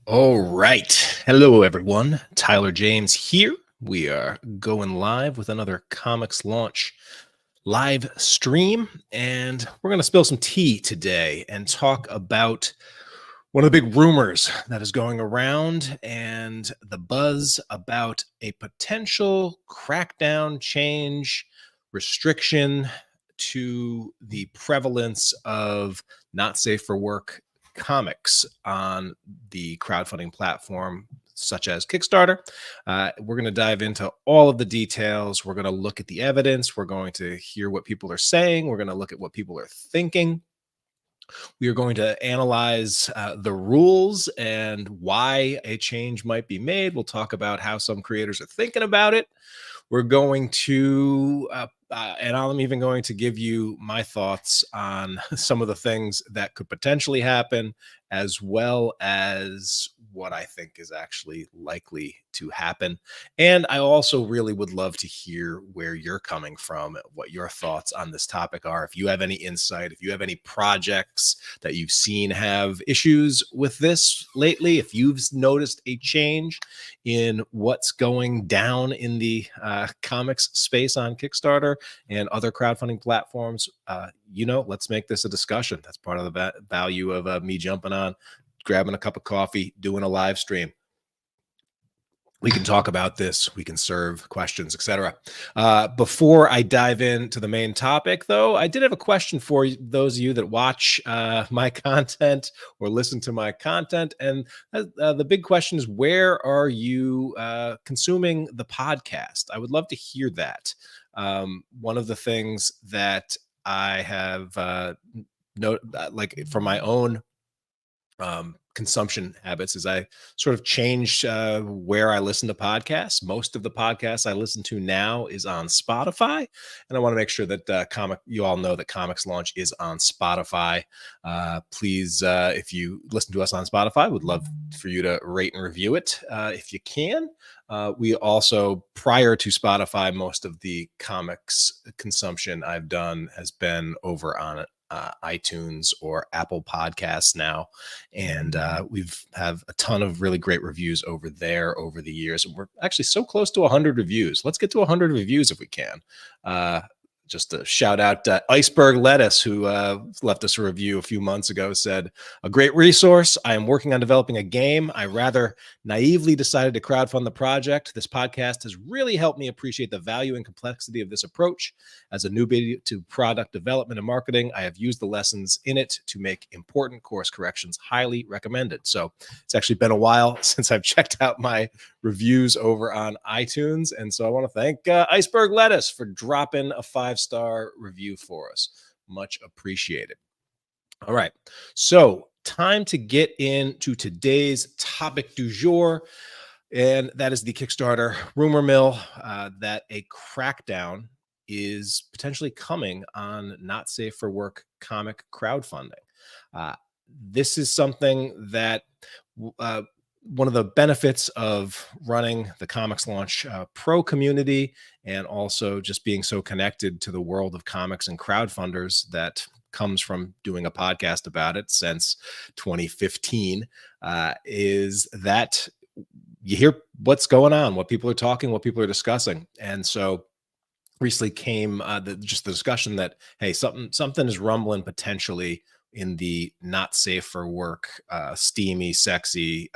All right. Hello, everyone. Tyler James here. We are going live with another comics launch live stream, and we're going to spill some tea today and talk about one of the big rumors that is going around and the buzz about a potential crackdown change restriction to the prevalence of not safe for work comics on the crowdfunding platform such as Kickstarter. We're going to dive into all of the details. We're going to look at the evidence. We're going to hear what people are saying. We're going to look at what people are thinking. We are going to analyze the rules and why a change might be made. We'll talk about how some creators are thinking about it. We're going to, and I'm even going to give you my thoughts on some of the things that could potentially happen, as well as what I think is actually likely to happen. And I also really would love to hear where you're coming from, what your thoughts on this topic are. If you have any insight, if you have any projects that you've seen have issues with this lately, if you've noticed a change in what's going down in the comics space on Kickstarter and other crowdfunding platforms, let's make this a discussion. That's part of the value of me jumping on, grabbing a cup of coffee, doing a live stream. We can talk about this. We can serve questions, etc. Before I dive into the main topic, though, I did have a question for those of you that watch my content or listen to my content. And the big question is, where are you consuming the podcast? I would love to hear that. One of the things that I have like for my own consumption habits is I sort of changed where I listen to podcasts. Most of the podcasts I listen to now is on Spotify, and I want to make sure that you all know that Comics Launch is on Spotify. Please, if you listen to us on Spotify, would love for you to rate and review it if you can. We also, prior to Spotify, most of the comics consumption I've done has been over on iTunes or Apple Podcasts now, and we've have a ton of really great reviews over there over the years. And we're actually so close to 100 reviews. Let's get to 100 reviews if we can. Just a shout out to Iceberg Lettuce, who left us a review a few months ago, said, "A great resource. I am working on developing a game. I rather naively decided to crowdfund the project. This podcast has really helped me appreciate the value and complexity of this approach. As a newbie to product development and marketing, I have used the lessons in it to make important course corrections. Highly recommended." So it's actually been a while since I've checked out my reviews over on iTunes. And so I want to thank Iceberg Lettuce for dropping a 5-star review for us. Much appreciated. All right. So time to get into today's topic du jour. And that is the Kickstarter rumor mill that a crackdown is potentially coming on not safe for work comic crowdfunding. This is something that one of the benefits of running the Comics Launch Pro community, and also just being so connected to the world of comics and crowdfunders that comes from doing a podcast about it since 2015, is that you hear what's going on, what people are talking, what people are discussing. And so recently came just the discussion that, hey, something is rumbling potentially in the not safe for work, steamy, sexy,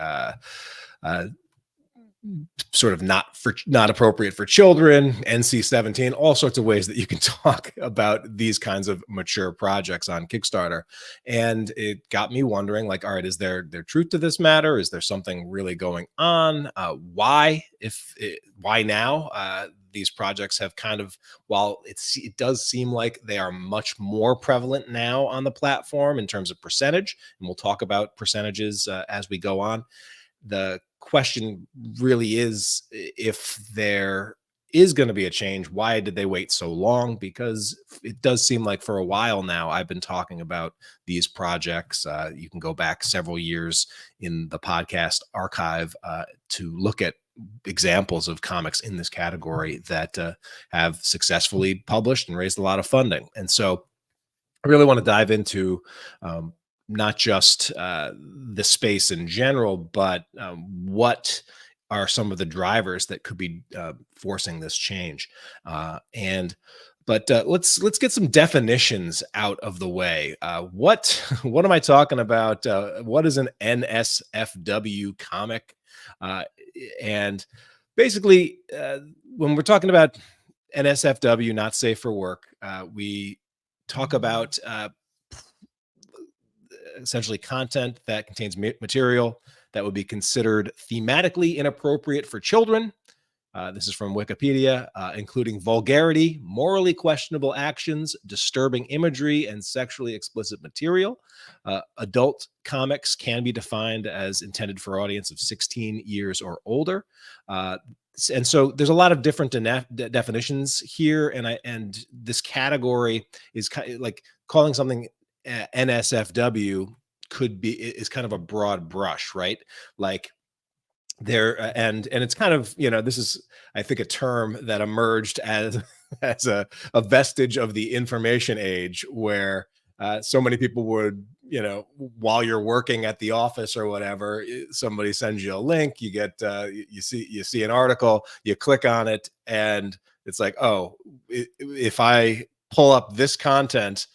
sort of not appropriate for children, NC-17, all sorts of ways that you can talk about these kinds of mature projects on Kickstarter. And it got me wondering, like, all right, is there truth to this matter? Is there something really going on? Why now? These projects have kind of, while it does seem like they are much more prevalent now on the platform in terms of percentage, and we'll talk about percentages as we go on. The question really is, if there is going to be a change, why did they wait so long? Because it does seem like for a while now, I've been talking about these projects. You can go back several years in the podcast archive to look at examples of comics in this category that have successfully published and raised a lot of funding. And so I really want to dive into not just the space in general, but what are some of the drivers that could be forcing this change. And but let's get some definitions out of the way. What what am I talking about? What is an NSFW comic? Uh, and basically, when we're talking about NSFW, not safe for work, we talk about essentially content that contains material that would be considered thematically inappropriate for children. This is from Wikipedia, including vulgarity, morally questionable actions, disturbing imagery, and sexually explicit material. Adult comics can be defined as intended for an audience of 16 years or older. And so there's a lot of different definitions here, and this category is kind of like calling something NSFW is kind of a broad brush, right? Like there and it's kind of, this is, I think, a term that emerged as as a vestige of the information age, where so many people would, while you're working at the office or whatever, somebody sends you a link, you get you see an article, you click on it, and it's like, oh, if I pull up this content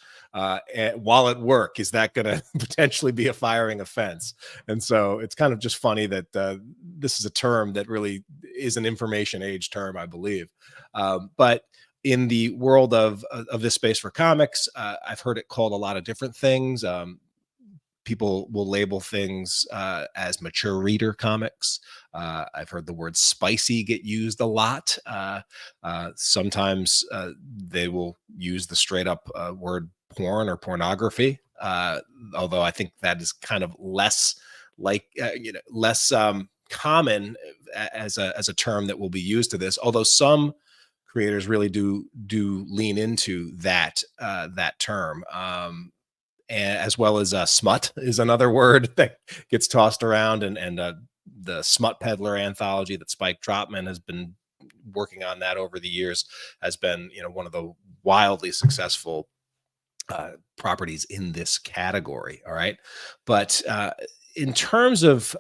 while at work, is that going to potentially be a firing offense? And so it's kind of just funny that this is a term that really is an information age term, I believe. But in the world of this space for comics, I've heard it called a lot of different things. People will label things as mature reader comics. I've heard the word spicy get used a lot. Sometimes they will use the straight up word porn or pornography, although I think that is kind of less less common as a term that will be used to this. Although some creators really do lean into that term. As well as smut is another word that gets tossed around, and the Smut Peddler anthology that Spike Trotman has been working on that over the years has been, one of the wildly successful properties in this category. All right, but in terms of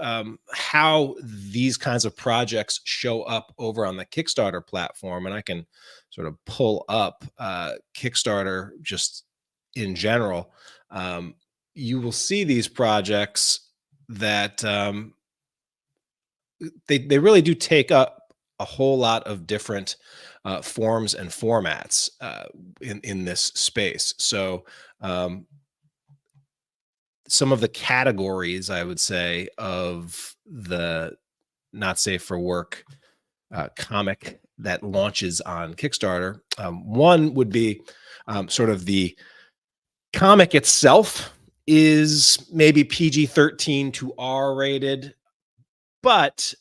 how these kinds of projects show up over on the Kickstarter platform, and I can sort of pull up Kickstarter just in general, you will see these projects that they really do take up a whole lot of different forms and formats in this space. So some of the categories, I would say, of the not safe for work comic that launches on Kickstarter, one would be sort of the comic itself is maybe PG-13 to R-rated, but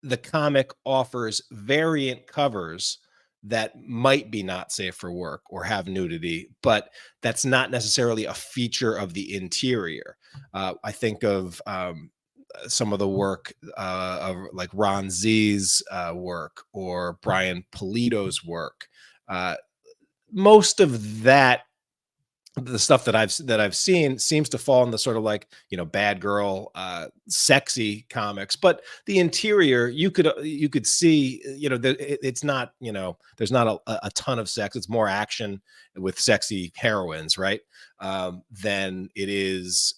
the comic offers variant covers that might be not safe for work or have nudity, but that's not necessarily a feature of the interior. I think of some of the work of like Ron Z's work or Brian Polito's work. Most of that, the stuff that I've seen, seems to fall in the sort of like, bad girl sexy comics, but the interior, you could see, it's not, there's not a ton of sex. It's more action with sexy heroines, right? Than it is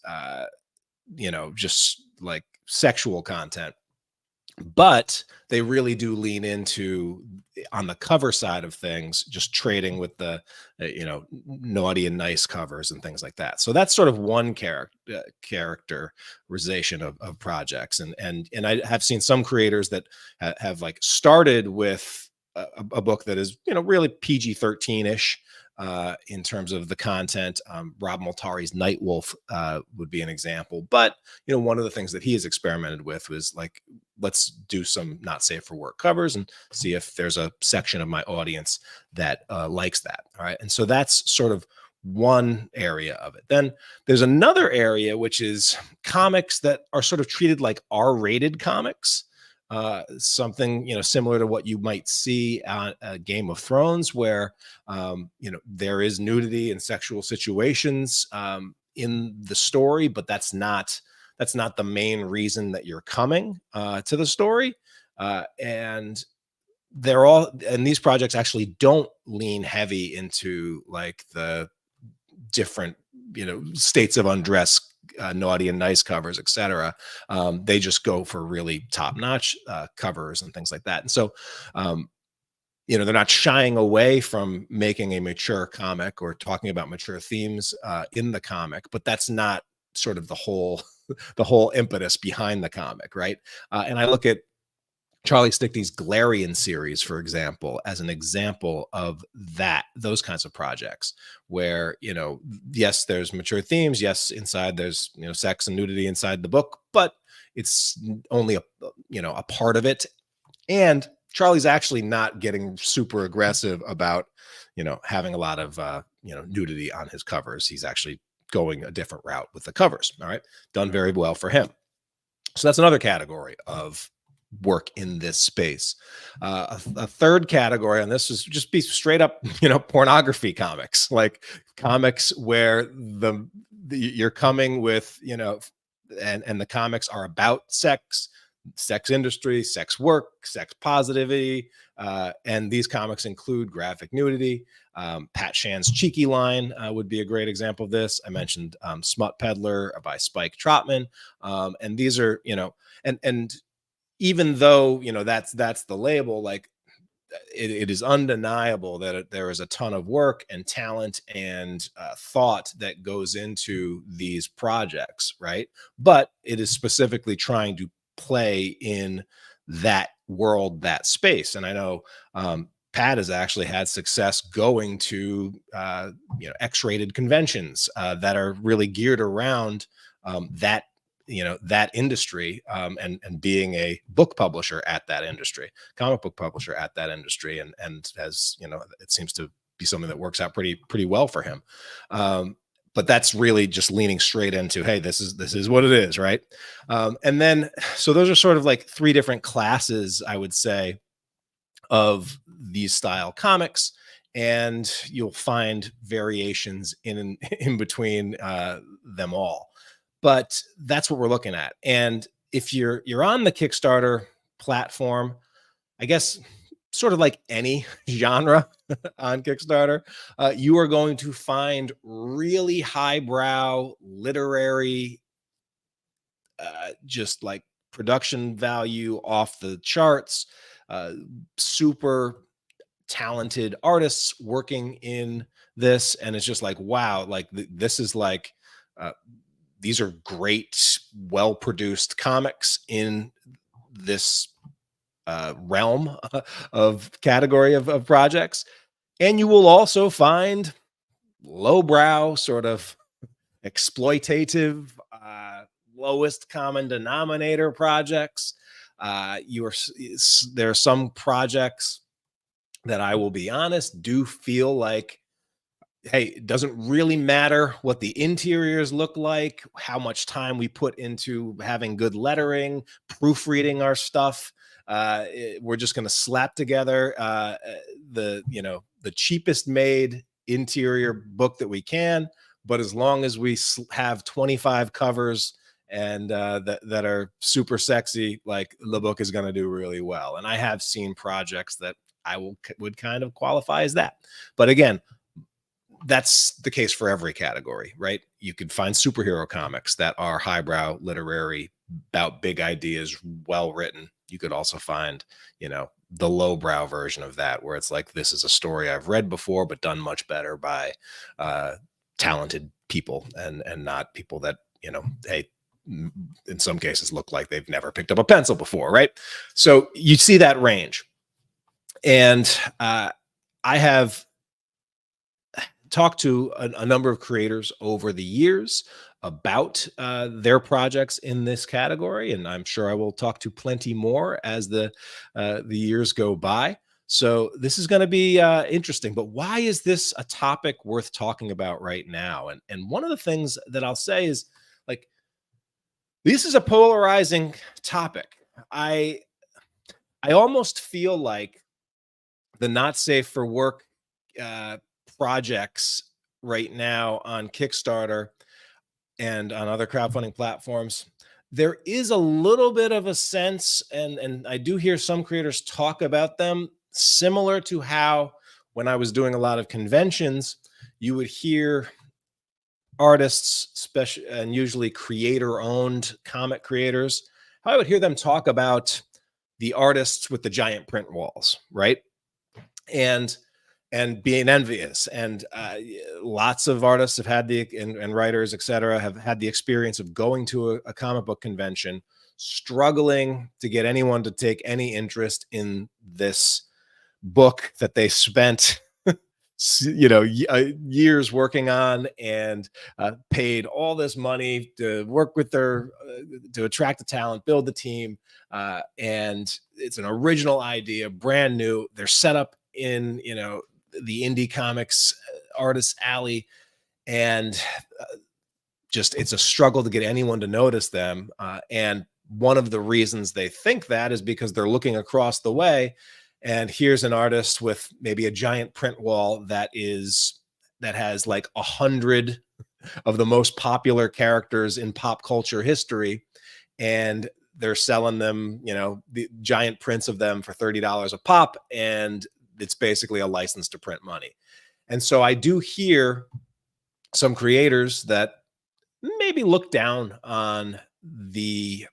just like sexual content. But they really do lean into, on the cover side of things, just trading with the naughty and nice covers and things like that. So that's sort of one characterization of projects, and I have seen some creators that have like started with a book that is really PG-13-ish in terms of the content. Rob Multari's Nightwolf would be an example. But one of the things that he has experimented with was like, let's do some not safe for work covers and see if there's a section of my audience that likes that. All right, and so that's sort of one area of it. Then there's another area, which is comics that are sort of treated like R-rated comics. Something similar to what you might see on Game of Thrones, where there is nudity and sexual situations in the story, but that's not the main reason that you're coming to the story. And these projects actually don't lean heavy into like the different, states of undress, naughty and nice covers, etc. They just go for really top-notch covers and things like that. And so, they're not shying away from making a mature comic or talking about mature themes in the comic, but that's not sort of the whole the whole impetus behind the comic, right? And I look at Charlie Stickney's Galarian series, for example, as an example of those kinds of projects where, yes, there's mature themes. Yes, inside there's, sex and nudity inside the book, but it's only a part of it. And Charlie's actually not getting super aggressive about, having a lot of, nudity on his covers. He's actually going a different route with the covers. All right. Done very well for him. So that's another category of work in this space. A third category on this is just be straight up, pornography comics, like comics where you're coming with, and the comics are about sex industry, sex work, sex positivity. And these comics include graphic nudity. Pat Shan's Cheeky line would be a great example of this. I mentioned Smut Peddler by Spike Trotman. And these are, and even though, that's the label, like it is undeniable that there is a ton of work and talent and thought that goes into these projects, right? But it is specifically trying to play in that world, that space. And I know Pat has actually had success going to X-rated conventions that are really geared around that industry, and being a book publisher at that industry, comic book publisher at that industry, and as it seems to be something that works out pretty well for him. But that's really just leaning straight into, hey, this is what it is, right? And then, so those are sort of like three different classes, I would say, of these style comics, and you'll find variations in between them all. But that's what we're looking at. And if you're on the Kickstarter platform, I guess sort of like any genre on Kickstarter, you are going to find really highbrow literary, just like production value off the charts, super talented artists working in this. And it's just like, wow, like this is like, these are great, well-produced comics in this realm of category of projects. And you will also find lowbrow, sort of exploitative, lowest common denominator projects. There are some projects that, I will be honest, do feel like, hey, it doesn't really matter what the interiors look like, how much time we put into having good lettering, proofreading our stuff. We're just going to slap together the cheapest made interior book that we can. But as long as we have 25 covers and that are super sexy, like, the book is going to do really well. And I have seen projects that would kind of qualify as that. But again, that's the case for every category, right? You could find superhero comics that are highbrow literary, about big ideas, well written. You could also find, the lowbrow version of that, where it's like, this is a story I've read before, but done much better by talented people, and not people that, hey, in some cases look like they've never picked up a pencil before, right? So you see that range. And I have talked to a number of creators over the years about their projects in this category, and I'm sure I will talk to plenty more as the years go by. So this is going to be interesting. But why is this a topic worth talking about right now? And one of the things that I'll say is, like, this is a polarizing topic. I almost feel like the not safe for work projects right now on Kickstarter and on other crowdfunding platforms, there is a little bit of a sense, and I do hear some creators talk about them, similar to how when I was doing a lot of conventions, you would hear artists, special and usually creator-owned comic creators, how I would hear them talk about the artists with the giant print walls, right? And being envious, and lots of artists have had and writers, etc., have had the experience of going to a comic book convention, struggling to get anyone to take any interest in this book that they spent years working on, and paid all this money to work with their to attract the talent, build the team, and it's an original idea, brand new. They're set up in the indie comics artist alley, and just it's a struggle to get anyone to notice them. And one of the reasons they think that is because they're looking across the way, and here's an artist with maybe a giant print wall that has like 100 of the most popular characters in pop culture history, and they're selling them, the giant prints of them for $30 a pop, and it's basically a license to print money. And so I do hear some creators that maybe look down on the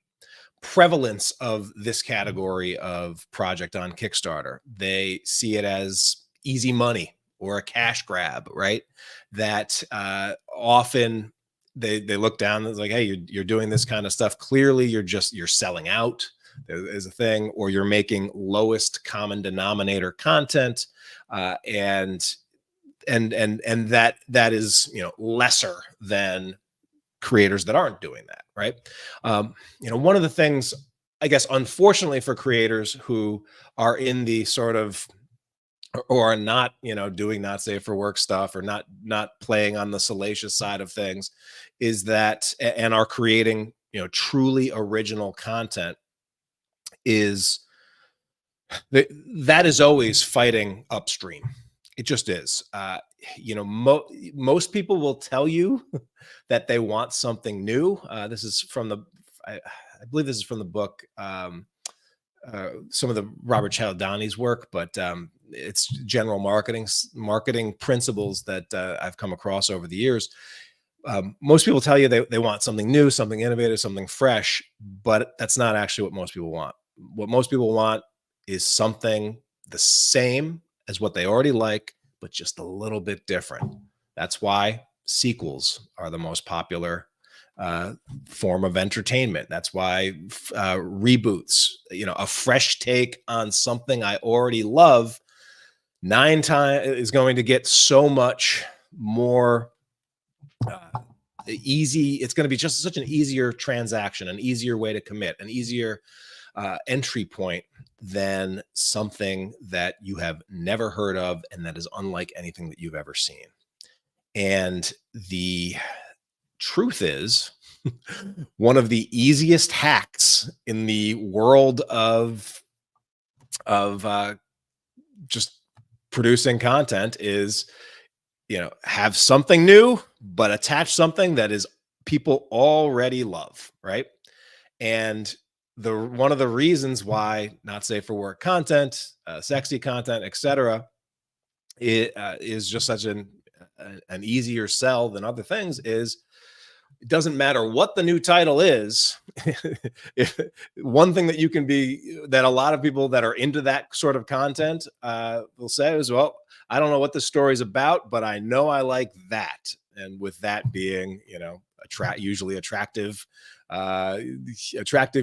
prevalence of this category of project on Kickstarter. They see it as easy money or a cash grab, right? That often they look down and it's like, hey, you're doing this kind of stuff. Clearly, you're selling out. There is a thing, or you're making lowest common denominator content, and that is lesser than creators that aren't doing that, right? One of the things, I guess, unfortunately for creators who are in the sort of, or are not, doing not safe for work stuff, or not playing on the salacious side of things, is that, and are creating, truly original content, is that is always fighting upstream. It just is. Most people will tell you that they want something new. This is from I believe this is from the book, some of the Robert Cialdini's work, but it's general marketing principles that I've come across over the years. Most people tell you they want something new, something innovative, something fresh, but that's not actually what most people want. What most people want is something the same as what they already like, but just a little bit different. That's why sequels are the most popular form of entertainment. That's why reboots, a fresh take on something I already love, 9 times is going to get so much more easy. It's going to be just such an easier transaction, an easier way to commit, an easier entry point than something that you have never heard of and that is unlike anything that you've ever seen. And the truth is, one of the easiest hacks in the world of just producing content is, have something new, but attach something that is people already love, right? And one of the reasons why not safe for work content, sexy content, etc., is just such an easier sell than other things is, it doesn't matter what the new title is. If one thing that you can be, that a lot of people that are into that sort of content will say is, well, I don't know what the story's about, but I know I like that. And with that being, usually attractive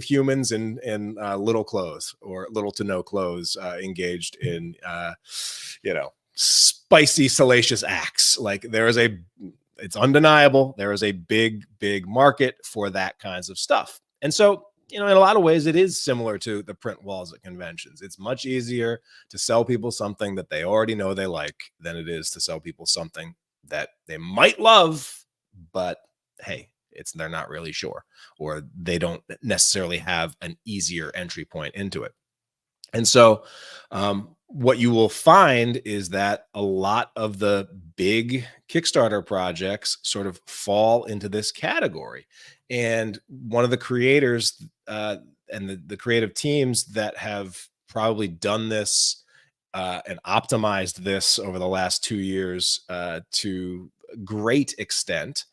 humans in little clothes or little to no clothes, engaged in spicy, salacious acts. Like it's undeniable, there is a big market for that kinds of stuff. And so, in a lot of ways, it is similar to the print walls at conventions. It's much easier to sell people something that they already know they like than it is to sell people something that they might love, but hey, they're not really sure, or they don't necessarily have an easier entry point into it. And so what you will find is that a lot of the big Kickstarter projects sort of fall into this category. And one of the creators and the creative teams that have probably done this and optimized this over the last 2 years to great extent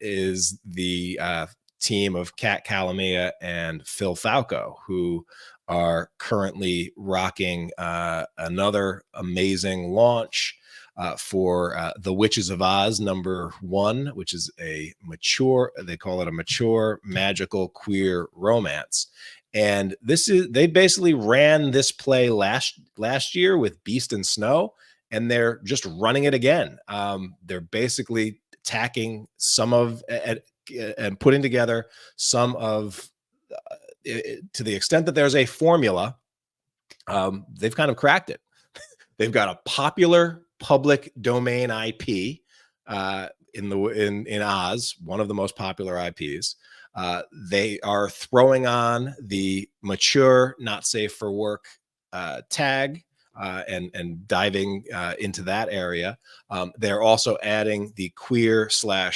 is the team of Kat Calamia and Phil Falco, who are currently rocking another amazing launch for The Witches of Oz #1, which is a mature, they call it a mature magical queer romance. And this is, they basically ran this play last year with Beast and Snow, and they're just running it again. They're basically tacking some of and putting together some of to the extent that there's a formula, they've kind of cracked it. They've got a popular public domain IP in Oz, one of the most popular IPs. They are throwing on the mature, not safe for work tag and diving into that area. They're also adding the queer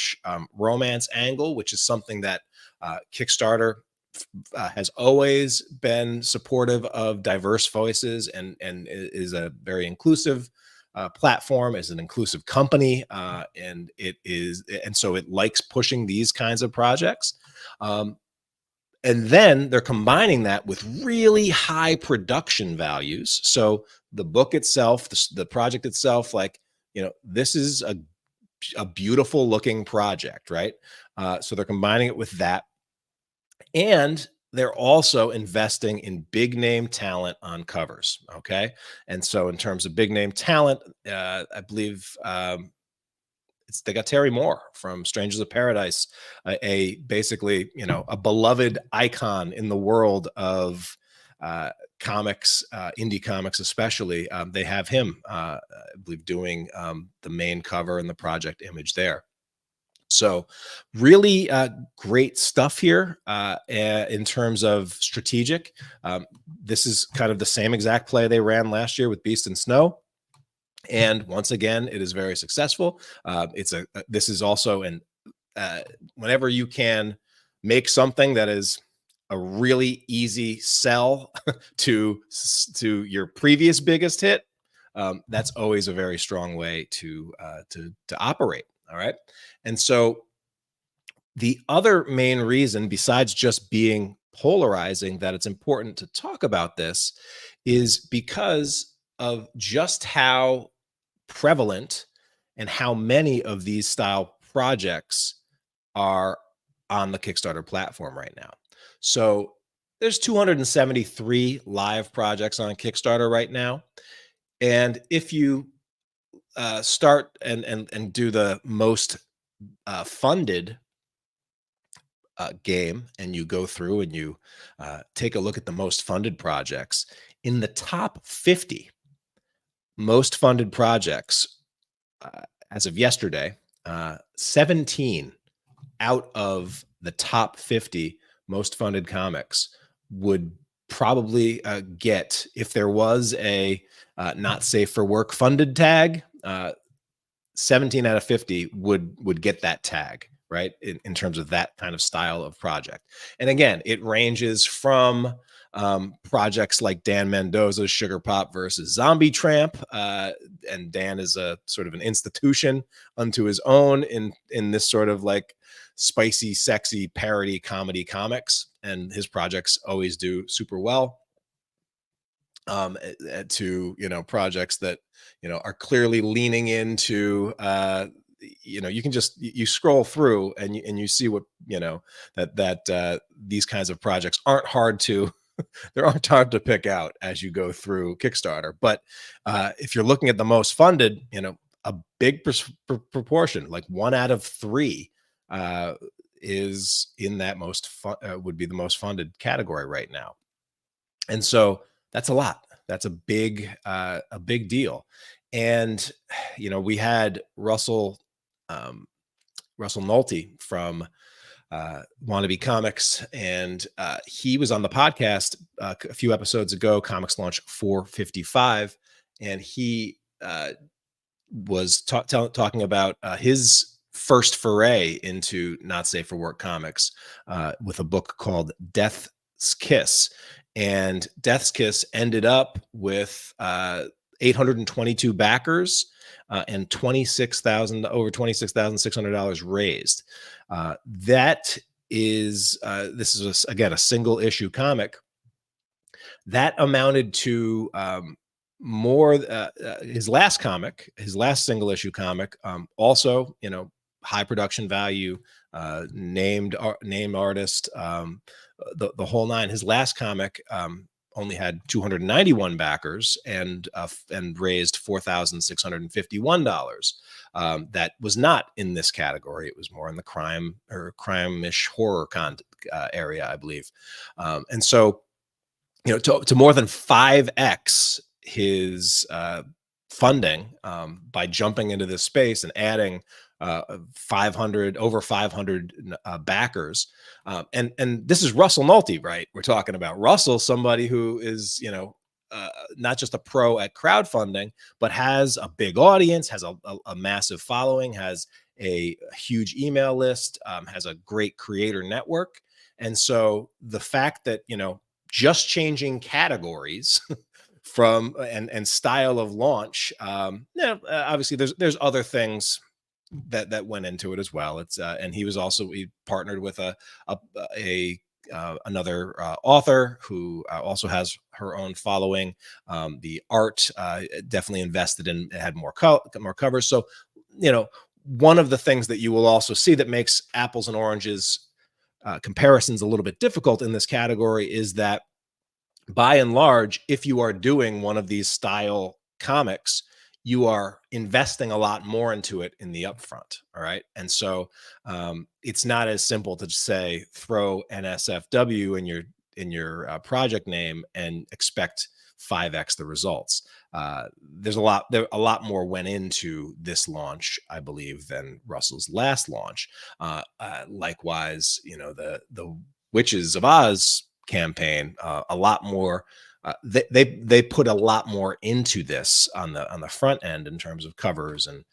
/ romance angle, which is something that Kickstarter has always been supportive of diverse voices and is a very inclusive platform, is an inclusive company, and so it likes pushing these kinds of projects. And then they're combining that with really high production values. So the book itself, the project itself, like, this is a beautiful looking project, right? So they're combining it with that. And they're also investing in big name talent on covers. Okay. And so in terms of big name talent, I believe they got Terry Moore from Strangers of Paradise, basically, a beloved icon in the world of comics, indie comics, especially. They have him, I believe, doing the main cover and the project image there. So really great stuff here in terms of strategic. This is kind of the same exact play they ran last year with Beast and Snow. And once again, it is very successful. This is also whenever you can make something that is a really easy sell to your previous biggest hit, that's always a very strong way to operate. All right. And so the other main reason, besides just being polarizing, that it's important to talk about this is because of just how prevalent and how many of these style projects are on the Kickstarter platform right now. So there's 273 live projects on Kickstarter right now. And if you start and do the most funded game, and you go through and you take a look at the most funded projects, in the top 50 most funded projects as of yesterday, 17 out of the top 50 most funded comics would probably get, if there was a not safe for work funded tag, 17 out of 50 would get that tag, right? In terms of that kind of style of project. And again, it ranges from projects like Dan Mendoza's Sugar Pop versus Zombie Tramp. And Dan is a sort of an institution unto his own in this sort of like spicy, sexy parody comedy comics. And his projects always do super well. To projects that are clearly leaning into you can just you scroll through and you see what that these kinds of projects aren't hard to they aren't hard to pick out as you go through Kickstarter. But if you're looking at the most funded, a big proportion, like 1 out of 3 is in that would be the most funded category right now. And so that's a lot. That's a big deal. And we had Russell Nolte from Wannabe Comics, and he was on the podcast a few episodes ago, Comics Launch 455, and he was talking about his first foray into not safe for work comics with a book called Death's Kiss. And Death's Kiss ended up with 822 backers and over $26,600 raised. That is this is again a single issue comic that amounted to more his last single issue comic, also, high production value, named artist, the whole nine. His last comic only had 291 backers and raised $4,651. That was not in this category. It was more in the crime-ish horror area, I believe. And so, to more than 5x his funding by jumping into this space and adding over 500 backers. And this is Russell Nolte, right? We're talking about Russell, somebody who is, not just a pro at crowdfunding, but has a big audience, has a massive following, has a huge email list, has a great creator network. And so the fact that, just changing categories from and style of launch, obviously there's other things that went into it as well. It's and he partnered with another author who also has her own following. The art definitely invested in, it had more covers. So, one of the things that you will also see that makes apples and oranges comparisons a little bit difficult in this category is that, by and large, if you are doing one of these style comics, you are investing a lot more into it in the upfront. All right. And so it's not as simple to just say throw NSFW in your project name and expect 5x the results. There's a lot more went into this launch, I believe, than Russell's last launch. Likewise, the Witches of Oz campaign, a lot more. They put a lot more into this on the front end in terms of covers and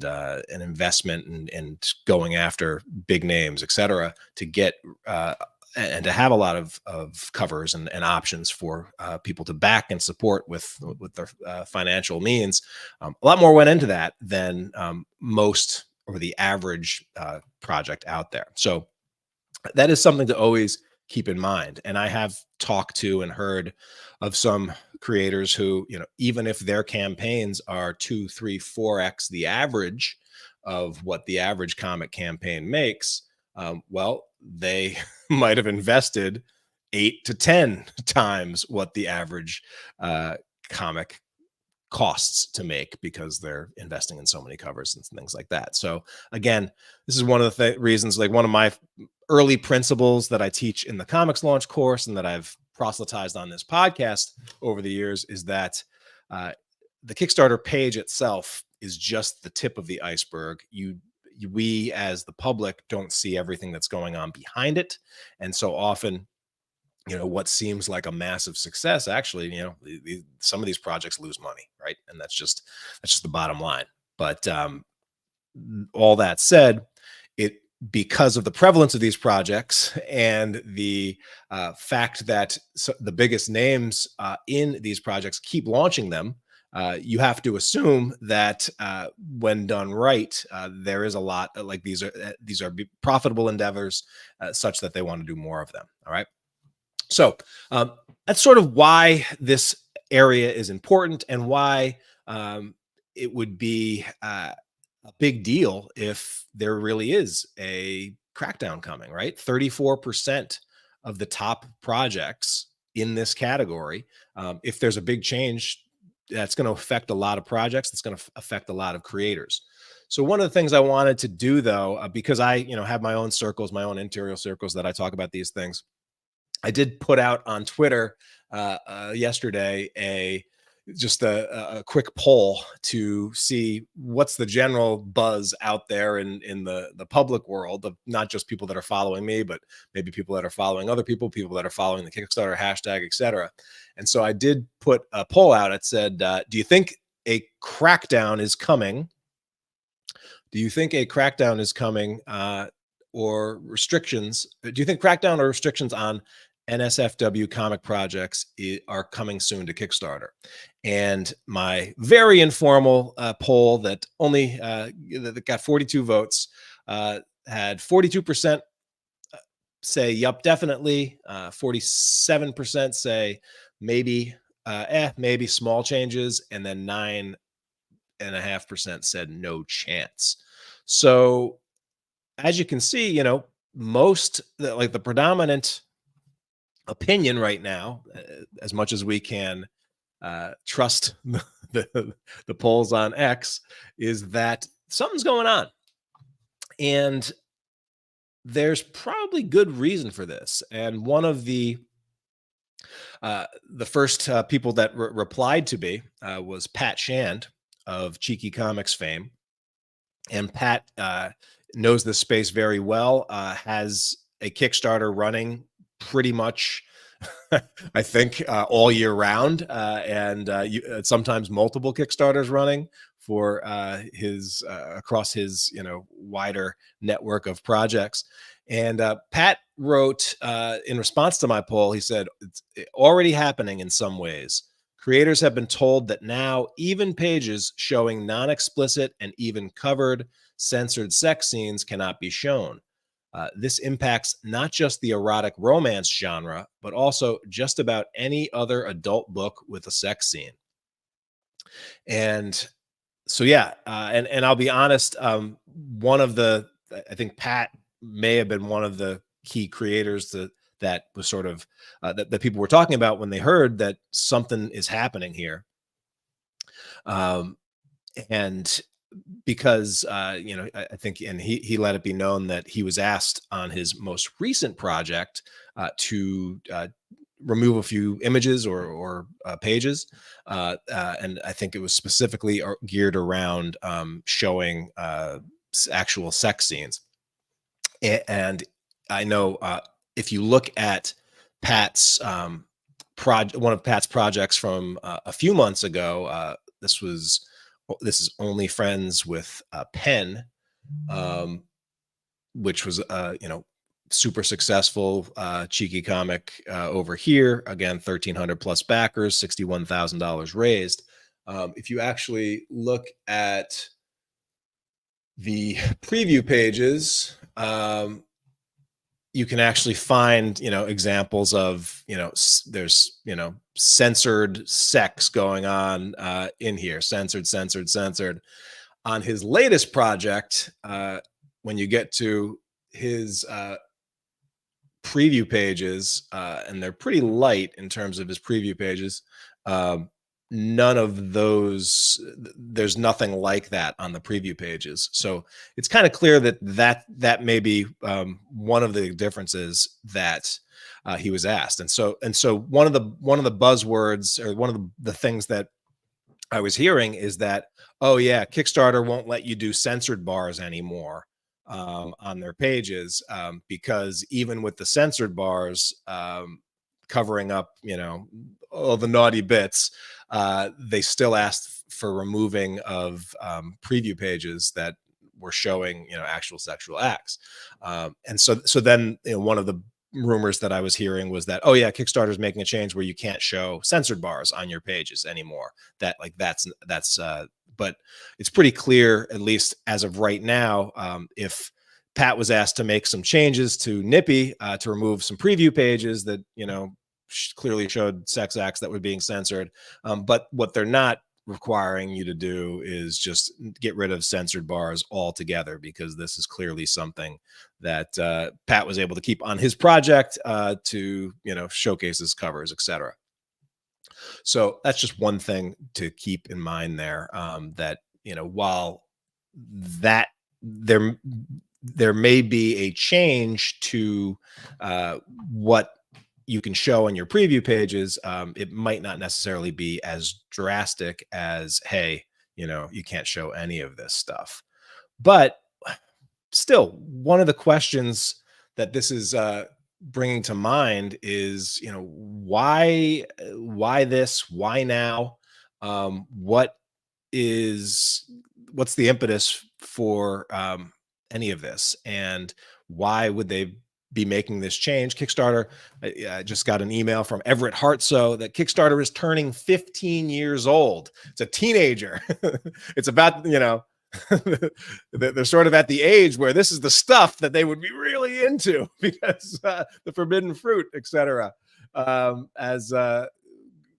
an investment and going after big names, etc., to get and to have a lot of covers and options for people to back and support with their financial means. A lot more went into that than most or the average project out there. So that is something to always keep in mind. And I have talked to and heard of some creators who, even if their campaigns are 2, 3, 4x the average of what the average comic campaign makes, well, they might have invested 8 to 10 times what the average comic costs to make, because they're investing in so many covers and things like that. So again, this is one of the reasons, like one of my early principles that I teach in the comics launch course and that I've proselytized on this podcast over the years, is that the Kickstarter page itself is just the tip of the iceberg. We as the public don't see everything that's going on behind it. And so often, what seems like a massive success, actually, some of these projects lose money, right? And that's just the bottom line. But all that said, because of the prevalence of these projects and the fact that the biggest names in these projects keep launching them, you have to assume that when done right, there is a lot, like these are profitable endeavors, such that they want to do more of them. All right. So that's sort of why this area is important, and why it would be a big deal if there really is a crackdown coming, right? 34% of the top projects in this category, if there's a big change, that's going to affect a lot of projects. That's going to affect a lot of creators. So one of the things I wanted to do, though, because I, have my own circles, my own interior circles that I talk about these things, I did put out on Twitter yesterday just a quick poll to see what's the general buzz out there in the public world of not just people that are following me, but maybe people that are following other people, people that are following the Kickstarter hashtag, etc. And so I did put a poll out. It said, "Do you think a crackdown is coming? Do you think a crackdown is coming, or restrictions? Do you think crackdown or restrictions on NSFW comic projects are coming soon to Kickstarter?" And my very informal poll that only that got 42 votes had 42% say yup, definitely. 47% say maybe, maybe small changes, and then 9.5% said no chance. So as you can see, like the predominant opinion right now, as much as we can trust the polls on X, is that something's going on, and there's probably good reason for this. And one of the first people that replied to me was Pat Shand of Cheeky Comics fame. And Pat knows this space very well, has a Kickstarter running pretty much, I think, all year round, and sometimes multiple Kickstarters running for his across his wider network of projects. And Pat wrote in response to my poll, he said, "It's already happening in some ways. Creators have been told that now even pages showing non-explicit and even covered censored sex scenes cannot be shown. This impacts not just the erotic romance genre, but also just about any other adult book with a sex scene." And so, yeah, and I'll be honest, I think Pat may have been one of the key creators that was sort of that people were talking about when they heard that something is happening here. And because I think, and he let it be known that he was asked on his most recent project to remove a few images or pages, and I think it was specifically geared around showing actual sex scenes. And I know if you look at Pat's one of Pat's projects from a few months ago, this is Only Friends with Pen, which was super successful cheeky comic over here. Again, 1,300 plus backers, $61,000 raised. If you actually look at the preview pages, you can actually find examples of there's censored sex going on in here, censored. On his latest project, when you get to his preview pages, and they're pretty light in terms of his preview pages, none of those, there's nothing like that on the preview pages. So it's kind of clear that may be one of the differences that he was asked. And so one of the buzzwords, or one of the things that I was hearing, is that, oh yeah, Kickstarter won't let you do censored bars anymore on their pages, because even with the censored bars covering up all the naughty bits, they still asked for removing of preview pages that were showing actual sexual acts. And so then one of the rumors that I was hearing was that, oh yeah, Kickstarter's making a change where you can't show censored bars on your pages anymore. But it's pretty clear, at least as of right now, if Pat was asked to make some changes to Nippy to remove some preview pages that clearly showed sex acts that were being censored, but what they're not requiring you to do is just get rid of censored bars altogether, because this is clearly something that Pat was able to keep on his project to showcase his covers, etc. So that's just one thing to keep in mind there, that while that there may be a change to what you can show on your preview pages, it might not necessarily be as drastic as, hey, you can't show any of this stuff. But still, one of the questions that this is bringing to mind is, why this, why now? What is what's the impetus for any of this, and why would they be making this change? Kickstarter, I just got an email from Everett Hartso that Kickstarter is turning 15 years old. It's a teenager. It's about, they're sort of at the age where this is the stuff that they would be really into, because the forbidden fruit, etc. As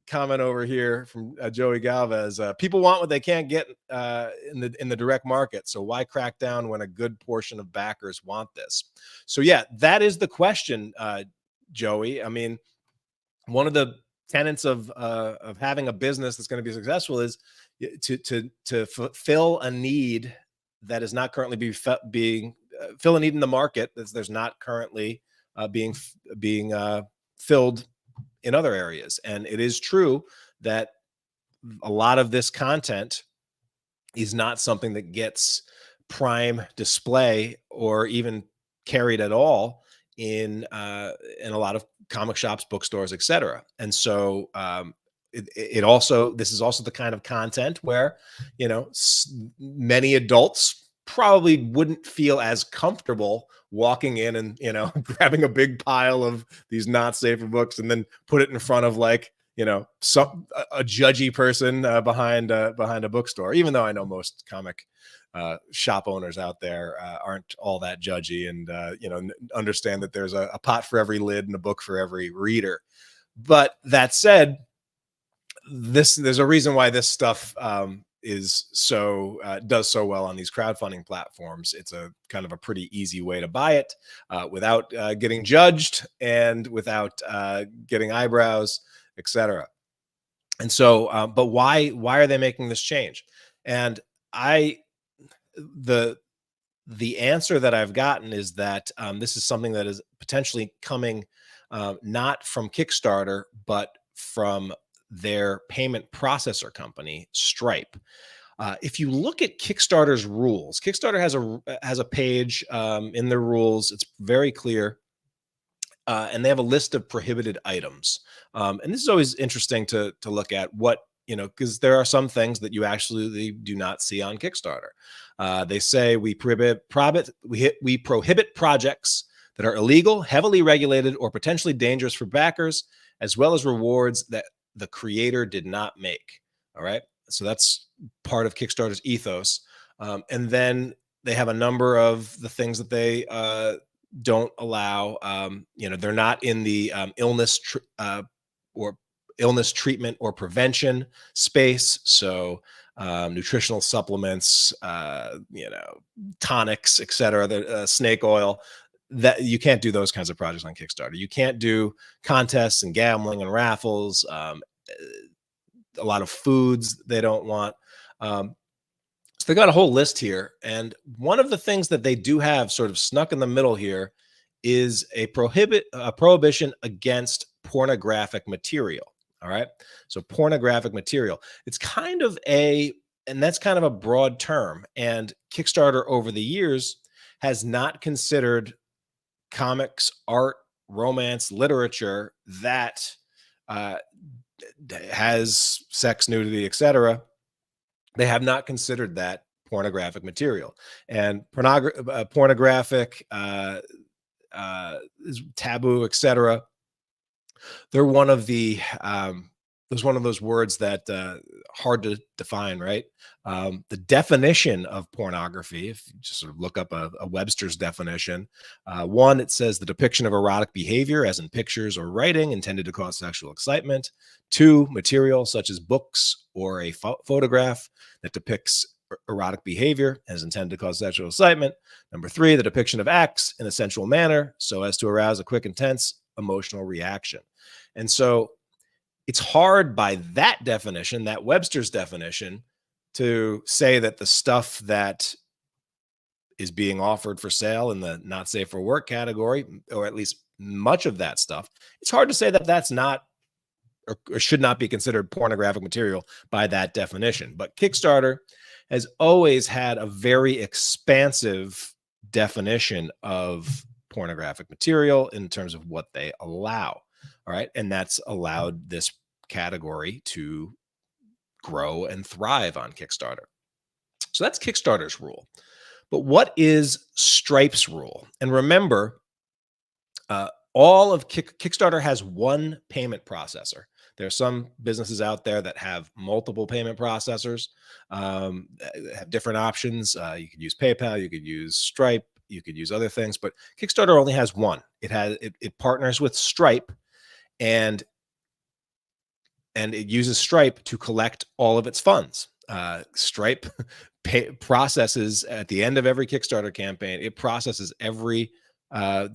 comment over here from Joey Galvez, people want what they can't get in the direct market, so why crack down when a good portion of backers want this? So yeah, that is the question, Joey. I mean, one of the tenets of having a business that's going to be successful is to fulfill a need that is not currently being fill a need in the market there's not currently being filled in other areas. And it is true that a lot of this content is not something that gets prime display or even carried at all in a lot of comic shops, bookstores, etc. And so this is also the kind of content where many adults probably wouldn't feel as comfortable walking in and grabbing a big pile of these not safe for books and then put it in front of a judgy person behind a bookstore. Even though I know most comic shop owners out there aren't all that judgy, and understand that there's a pot for every lid and a book for every reader. But that said, there's a reason why this stuff does so well on these crowdfunding platforms. It's a kind of a pretty easy way to buy it without getting judged and without getting eyebrows, etc. And so, but why are they making this change? And the answer that I've gotten is that this is something that is potentially coming not from Kickstarter, but from their payment processor company, Stripe. If you look at Kickstarter's rules, Kickstarter has a page in their rules. It's very clear, and they have a list of prohibited items. And this is always interesting to look at because there are some things that you actually do not see on Kickstarter. They say we prohibit projects that are illegal, heavily regulated, or potentially dangerous for backers, as well as rewards that the creator did not make. All right. So that's part of Kickstarter's ethos. And then they have a number of the things that they don't allow. They're not in the illness treatment or prevention space. So nutritional supplements, tonics, etc., the snake oil, that you can't do those kinds of projects on Kickstarter. You can't do contests and gambling and raffles, a lot of foods they don't want. So they got a whole list here. And one of the things that they do have sort of snuck in the middle here is a prohibition against pornographic material. All right. So pornographic material, that's kind of a broad term. And Kickstarter over the years has not considered comics, art, romance, literature that has sex, nudity, etc. They have not considered that pornographic material. And pornographic is taboo, etc. They're one of the there's one of those words that hard to define, right? The definition of pornography, if you just sort of look up a Webster's definition, one, it says the depiction of erotic behavior, as in pictures or writing intended to cause sexual excitement. Two, material such as books or a photograph that depicts erotic behavior as intended to cause sexual excitement. Number three, the depiction of acts in a sensual manner so as to arouse a quick, intense emotional reaction. And so it's hard by that definition, that Webster's definition, to say that the stuff that is being offered for sale in the not safe for work category, or at least much of that stuff, it's hard to say that that's not or should not be considered pornographic material by that definition. But Kickstarter has always had a very expansive definition of pornographic material in terms of what they allow. All right. And that's allowed this category to grow and thrive on Kickstarter. So that's Kickstarter's rule. But what is Stripe's rule? And remember, all of Kickstarter has one payment processor. There are some businesses out there that have multiple payment processors, have different options. You could use PayPal, you could use Stripe, you could use other things, but Kickstarter only has one. It partners with Stripe, and it uses Stripe to collect all of its funds. Stripe processes at the end of every Kickstarter campaign. It processes every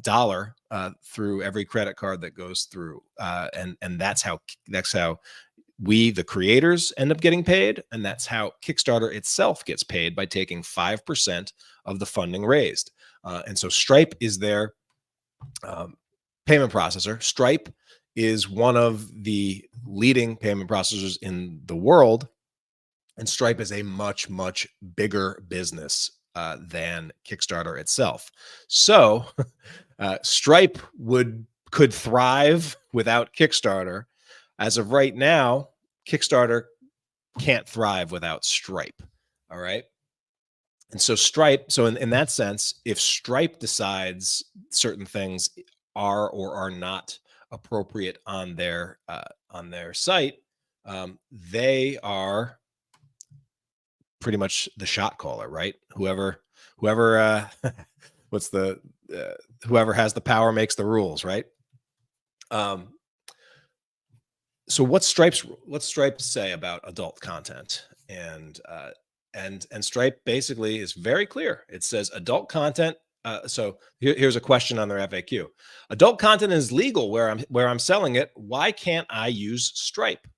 dollar through every credit card that goes through, and that's how we, the creators, end up getting paid, and that's how Kickstarter itself gets paid, by taking 5% of the funding raised. And so Stripe is their payment processor. Stripe is one of the leading payment processors in the world, and Stripe is a much, much bigger business than Kickstarter itself. So Stripe could thrive without Kickstarter. As of right now, Kickstarter can't thrive without Stripe. All right. And so Stripe, so in that sense, if Stripe decides certain things are or are not appropriate on their site, they are pretty much the shot caller, right? Whoever what's the whoever has the power makes the rules, right? So what's Stripe say about adult content? And Stripe basically is very clear. It says adult content. So here's a question on their FAQ. Adult content is legal where I'm selling it. Why can't I use Stripe?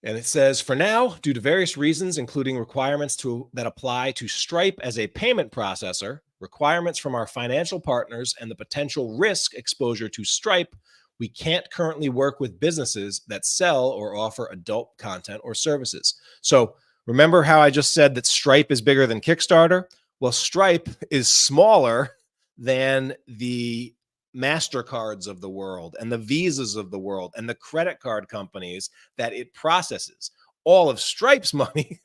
And it says, for now, due to various reasons, including requirements that apply to Stripe as a payment processor, requirements from our financial partners, and the potential risk exposure to Stripe, we can't currently work with businesses that sell or offer adult content or services. So remember how I just said that Stripe is bigger than Kickstarter? Well, Stripe is smaller than the MasterCards of the world and the Visas of the world and the credit card companies that it processes. All of Stripe's money,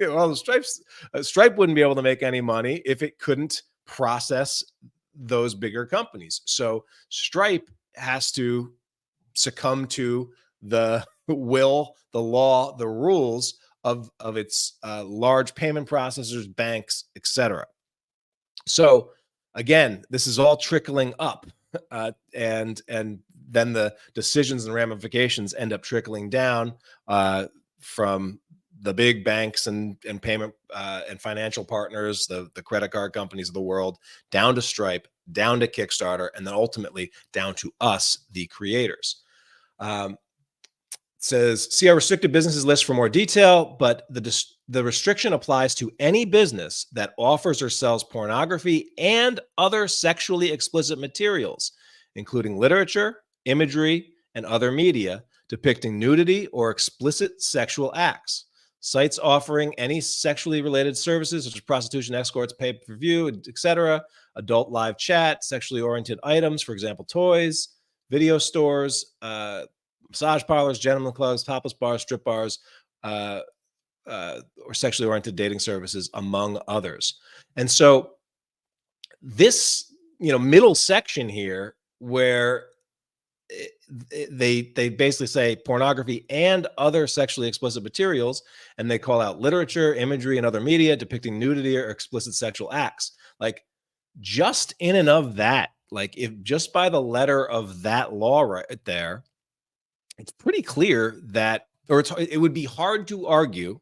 Stripe wouldn't be able to make any money if it couldn't process those bigger companies. So Stripe has to succumb to the will, the law, the rules of its large payment processors, banks, etc. So again, this is all trickling up. And then the decisions and ramifications end up trickling down from the big banks and payment and financial partners, the credit card companies of the world, down to Stripe, down to Kickstarter, and then ultimately down to us, the creators. It says, see our restricted businesses list for more detail, but the restriction applies to any business that offers or sells pornography and other sexually explicit materials, including literature, imagery, and other media depicting nudity or explicit sexual acts. Sites offering any sexually related services such as prostitution, escorts, pay-per-view, etc., adult live chat, sexually oriented items, for example, toys, video stores, massage parlors, gentlemen clubs, topless bars, strip bars, or sexually oriented dating services, among others. And so this, middle section here, where they basically say pornography and other sexually explicit materials, and they call out literature, imagery, and other media depicting nudity or explicit sexual acts. Like, just in and of that, like, if just by the letter of that law right there, it's pretty clear that, or it would be hard to argue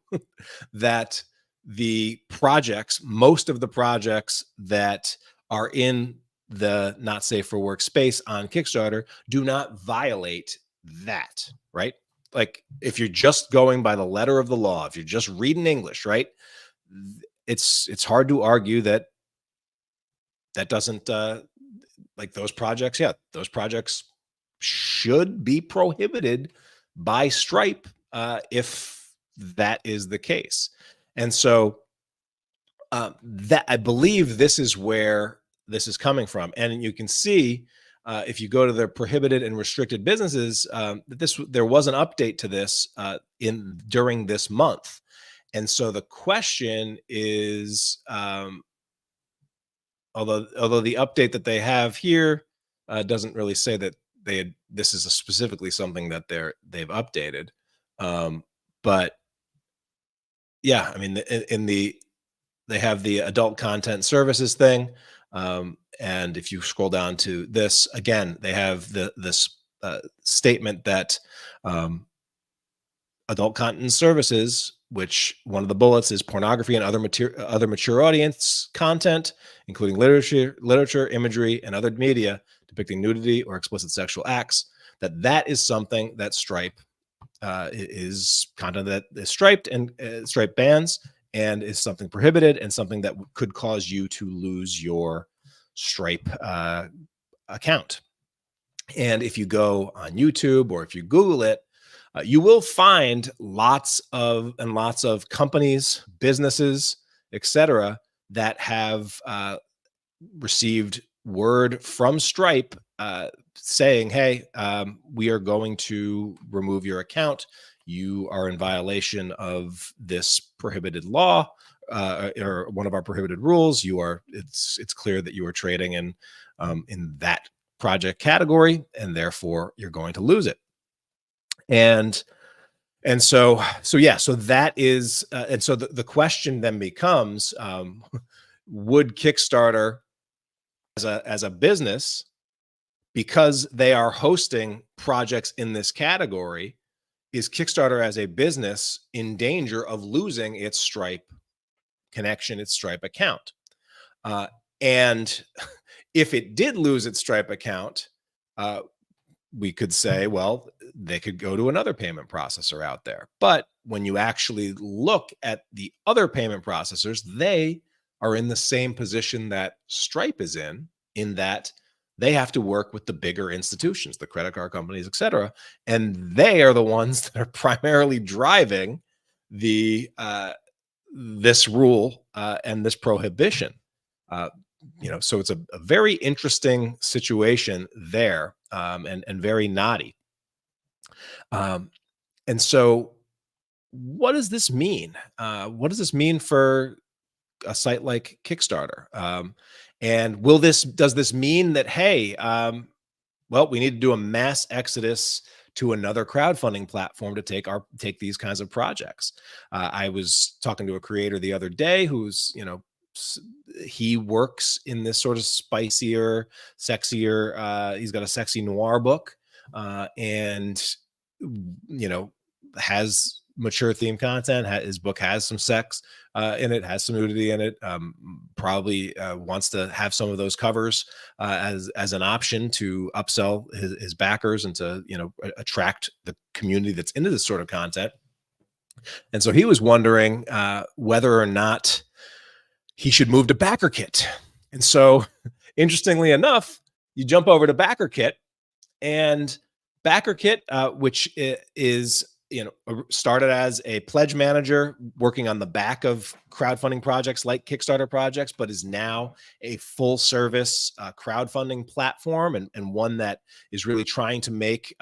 that the projects, most of the projects that are in the not safe for work space on Kickstarter, do not violate that, right? Like, if you're just going by the letter of the law, if you're just reading English, right, it's hard to argue that doesn't like those projects, yeah, those projects should be prohibited by Stripe if that is the case. And so that I believe this is where this is coming from, and you can see if you go to the prohibited and restricted businesses that there was an update to this in during this month, and so the question is, although the update that they have here doesn't really say that this is specifically something that they've updated, um, but yeah, I mean in the they have the adult content services thing. And if you scroll down to this again, they have this statement that adult content services, which one of the bullets is pornography and other mature audience content, including literature, imagery, and other media depicting nudity or explicit sexual acts. That is something that Stripe is content that is striped and Stripe bans, and is something prohibited and something that could cause you to lose your Stripe account. And if you go on YouTube or if you Google it, you will find lots of companies, businesses, etc., that have received word from Stripe saying, "Hey, we are going to remove your account. You are in violation of this prohibited law or one of our prohibited rules. It's clear that you are trading in that project category, and therefore you're going to lose it." And so that is and so the question then becomes, would Kickstarter as a business, because they are hosting projects in this category, is Kickstarter as a business in danger of losing its Stripe connection, its Stripe account? And if it did lose its Stripe account, we could say, well, they could go to another payment processor out there. But when you actually look at the other payment processors, they are in the same position that Stripe is in that they have to work with the bigger institutions, the credit card companies, et cetera. And they are the ones that are primarily driving the this rule and this prohibition. So it's a very interesting situation there, and very knotty. And so what does this mean? What does this mean for a site like Kickstarter? And does this mean that, hey, well, we need to do a mass exodus to another crowdfunding platform to take these kinds of projects? I was talking to a creator the other day who's, he works in this sort of spicier, sexier, he's got a sexy noir book, and has mature theme content. His book has some sex in it, has some nudity in it. Probably wants to have some of those covers as an option to upsell his backers and to attract the community that's into this sort of content. And so he was wondering whether or not he should move to BackerKit. And so, interestingly enough, you jump over to BackerKit, and BackerKit, which is started as a pledge manager working on the back of crowdfunding projects like Kickstarter projects, but is now a full service crowdfunding platform, and one that is really trying to make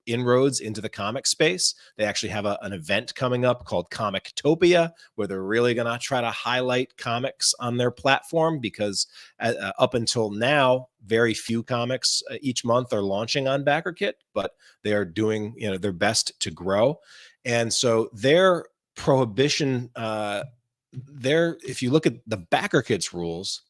inroads into the comic space. They actually have an event coming up called Comictopia, where they're really going to try to highlight comics on their platform, because up until now, very few comics each month are launching on BackerKit, but they are doing their best to grow. And so their prohibition, if you look at the BackerKit's rules,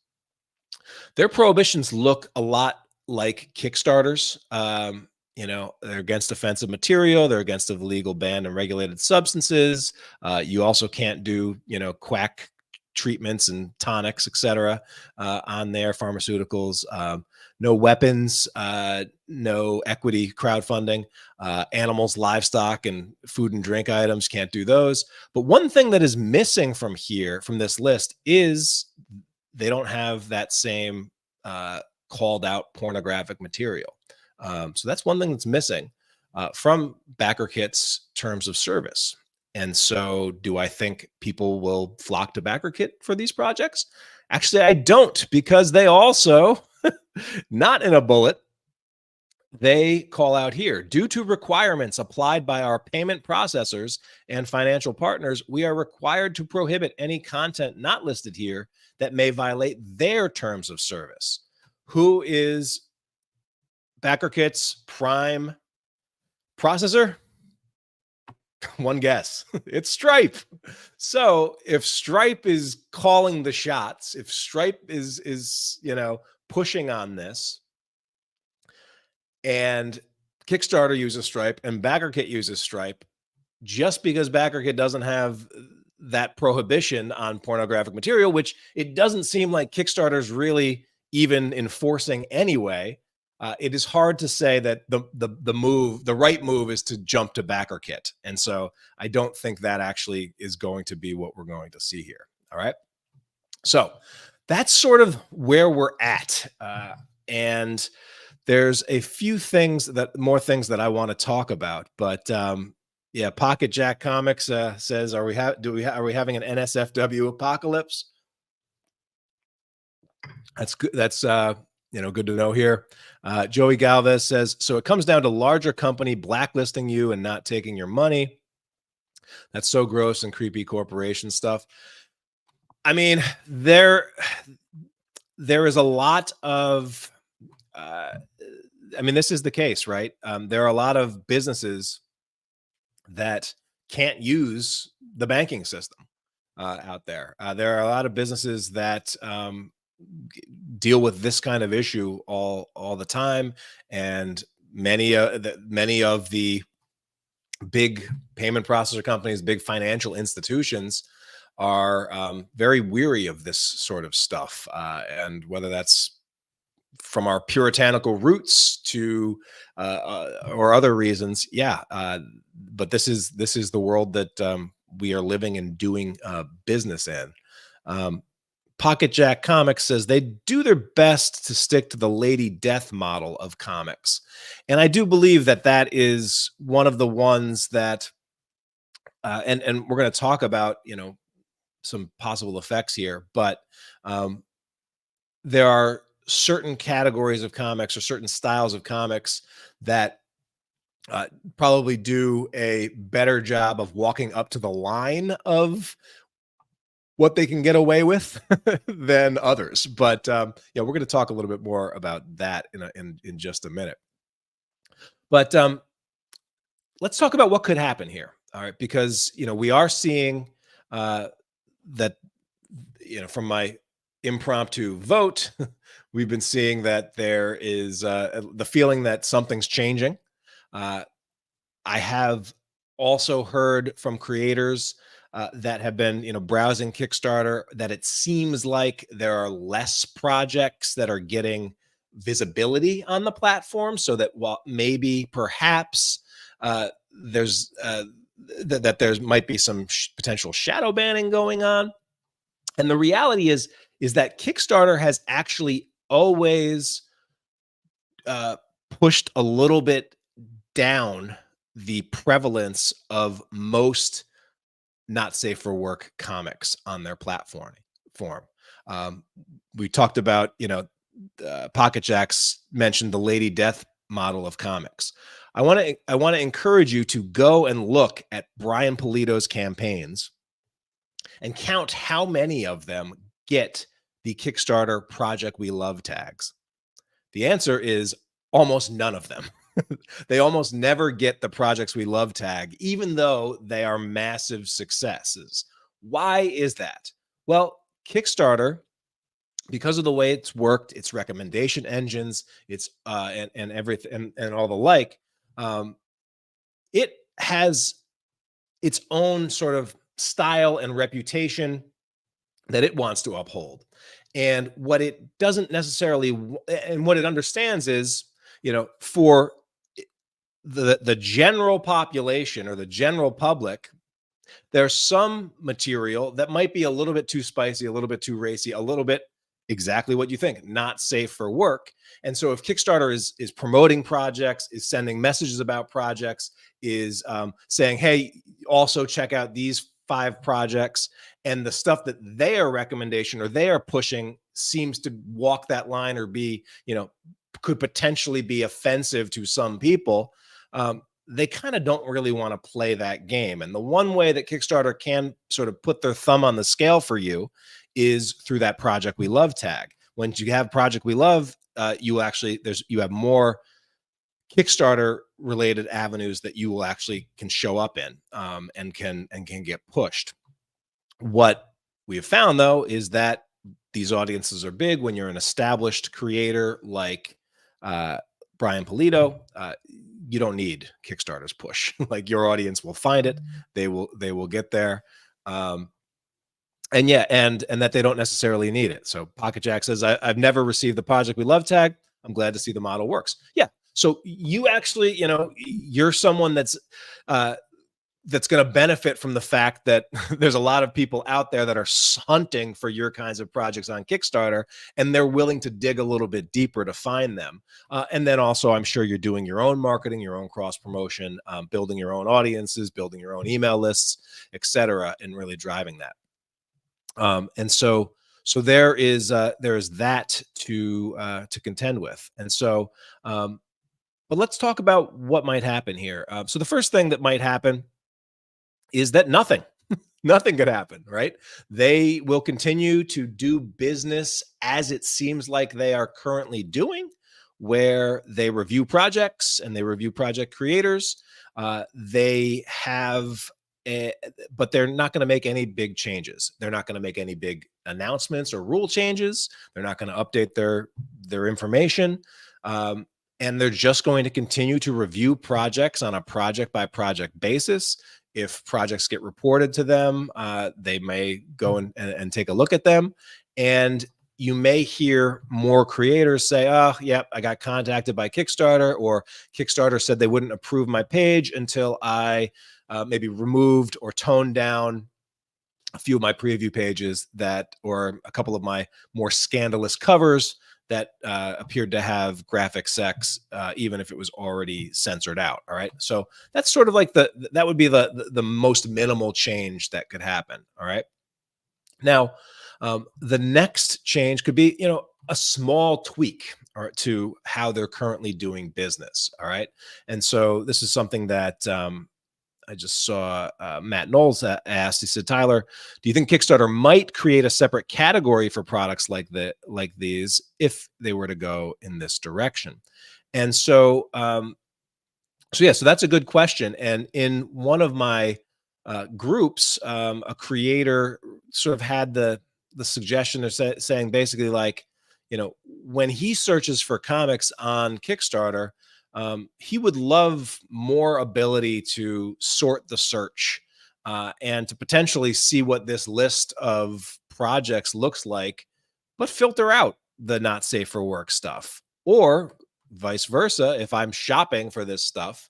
their prohibitions look a lot like Kickstarter's. They're against offensive material. They're against illegal, banned, and regulated substances. You also can't do quack treatments and tonics, etc., on their pharmaceuticals. No weapons, no equity crowdfunding. Animals, livestock, and food and drink items, can't do those. But one thing that is missing from this list, is they don't have that same called out pornographic material. So that's one thing that's missing from BackerKit's terms of service. And so do I think people will flock to BackerKit for these projects? Actually, I don't, because they also, not in a bullet, they call out here, due to requirements applied by our payment processors and financial partners, we are required to prohibit any content not listed here that may violate their terms of service. Who is BackerKit's prime processor? One guess. It's Stripe. So if Stripe is calling the shots, if Stripe is pushing on this, and Kickstarter uses Stripe and BackerKit uses Stripe, just because BackerKit doesn't have that prohibition on pornographic material, which it doesn't seem like Kickstarter's really even enforcing anyway, it is hard to say that the right move is to jump to BackerKit. And so I don't think that actually is going to be what we're going to see here. All right. So that's sort of where we're at. And there's a few more things that I want to talk about, but yeah, Pocket Jack Comics says, are we having an NSFW apocalypse? That's good. That's good to know here. Joey Galvez says, so it comes down to larger company blacklisting you and not taking your money. That's so gross and creepy corporation stuff. I mean, there is a lot of this is the case, right? There are a lot of businesses that can't use the banking system out there. There are a lot of businesses that deal with this kind of issue all the time, and many of the big payment processor companies, big financial institutions are very weary of this sort of stuff, and whether that's from our puritanical roots to or other reasons, but this is the world that we are living and doing business in. Pocket Jack Comics says they do their best to stick to the Lady Death model of comics, and I do believe that is one of the ones that and we're going to talk about some possible effects here, but there are certain categories of comics or certain styles of comics that probably do a better job of walking up to the line of what they can get away with than others. But yeah, we're going to talk a little bit more about that in just a minute. But let's talk about what could happen here. All right, because we are seeing that from my impromptu vote, we've been seeing that there is the feeling that something's changing. I have also heard from creators that have been, browsing Kickstarter, that it seems like there are less projects that are getting visibility on the platform, so that while maybe perhaps there's that there might be some potential shadow banning going on. And the reality is that Kickstarter has actually always pushed a little bit down the prevalence of most not safe for work comics on their platform. We talked about, Pocket Jacks mentioned the Lady Death model of comics. I want to encourage you to go and look at Brian Pulido's campaigns and count how many of them get the Kickstarter Project We Love tags. The answer is almost none of them. They almost never get the Projects We Love tag, even though they are massive successes. Why is that? Well, Kickstarter, because of the way it's worked, its recommendation engines, its and everything and all the like, it has its own sort of style and reputation that it wants to uphold. And what it doesn't necessarily, and what it understands is, for the general population or the general public, there's some material that might be a little bit too spicy, a little bit too racy, a little bit exactly what you think, not safe for work. And so if Kickstarter is promoting projects, is sending messages about projects, is saying, hey, also check out these 5 projects, and the stuff that their recommendation or they are pushing seems to walk that line or be, could potentially be offensive to some people, they kind of don't really want to play that game. And the one way that Kickstarter can sort of put their thumb on the scale for you is through that Project We Love tag. Once you have Project We Love, you have more Kickstarter related avenues that you will actually can show up in, and can get pushed. What we have found though is that these audiences are big when you're an established creator like Brian Polito. You don't need Kickstarter's push. Like, your audience will find it. They will get there. And yeah, and that they don't necessarily need it. So Pocket Jack says, I've never received the Project We Love tag. I'm glad to see the model works. Yeah. So you actually, you're someone that's going to benefit from the fact that there's a lot of people out there that are hunting for your kinds of projects on Kickstarter, and they're willing to dig a little bit deeper to find them. And then also, I'm sure you're doing your own marketing, your own cross promotion, building your own audiences, building your own email lists, etc., and really driving that. And so there is that to contend with. And so, but let's talk about what might happen here. So the first thing that might happen is that nothing could happen, right? They will continue to do business as it seems like they are currently doing, where they review projects and they review project creators. They have, but they're not going to make any big changes. They're not going to make any big announcements or rule changes. They're not going to update their information. And they're just going to continue to review projects on a project by project basis. If projects get reported to them, they may go and take a look at them. And you may hear more creators say, oh, yep, I got contacted by Kickstarter, or Kickstarter said they wouldn't approve my page until I maybe removed or toned down a few of my preview pages or a couple of my more scandalous covers that appeared to have graphic sex, even if it was already censored out. All right. So that's sort of like that would be the most minimal change that could happen. All right. Now, the next change could be, a small tweak to how they're currently doing business. All right. And so this is something that I just saw Matt Knowles asked. He said, Tyler, do you think Kickstarter might create a separate category for products like these if they were to go in this direction? And so, so that's a good question. And in one of my groups, a creator sort of had the suggestion of saying basically, like, when he searches for comics on Kickstarter, he would love more ability to sort the search and to potentially see what this list of projects looks like, but filter out the not safe for work stuff. Or vice versa, if I'm shopping for this stuff,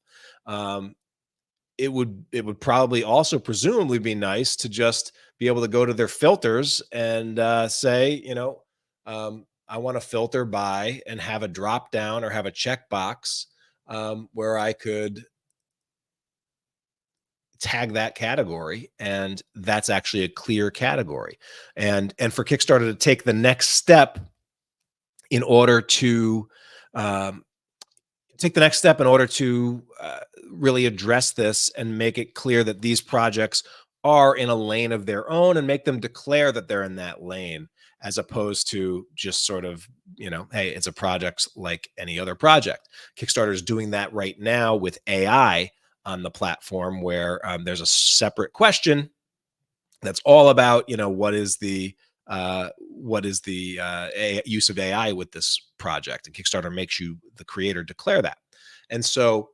it would probably also presumably be nice to just be able to go to their filters and say, I want to filter by, and have a drop down or have a checkbox where I could tag that category, and that's actually a clear category. And for Kickstarter to take the next step in order to really address this and make it clear that these projects are in a lane of their own, and make them declare that they're in that lane, as opposed to just sort of, hey, it's a project like any other project. Kickstarter is doing that right now with AI on the platform, where there's a separate question that's all about, what is the use of AI with this project, and Kickstarter makes you, the creator, declare that. And so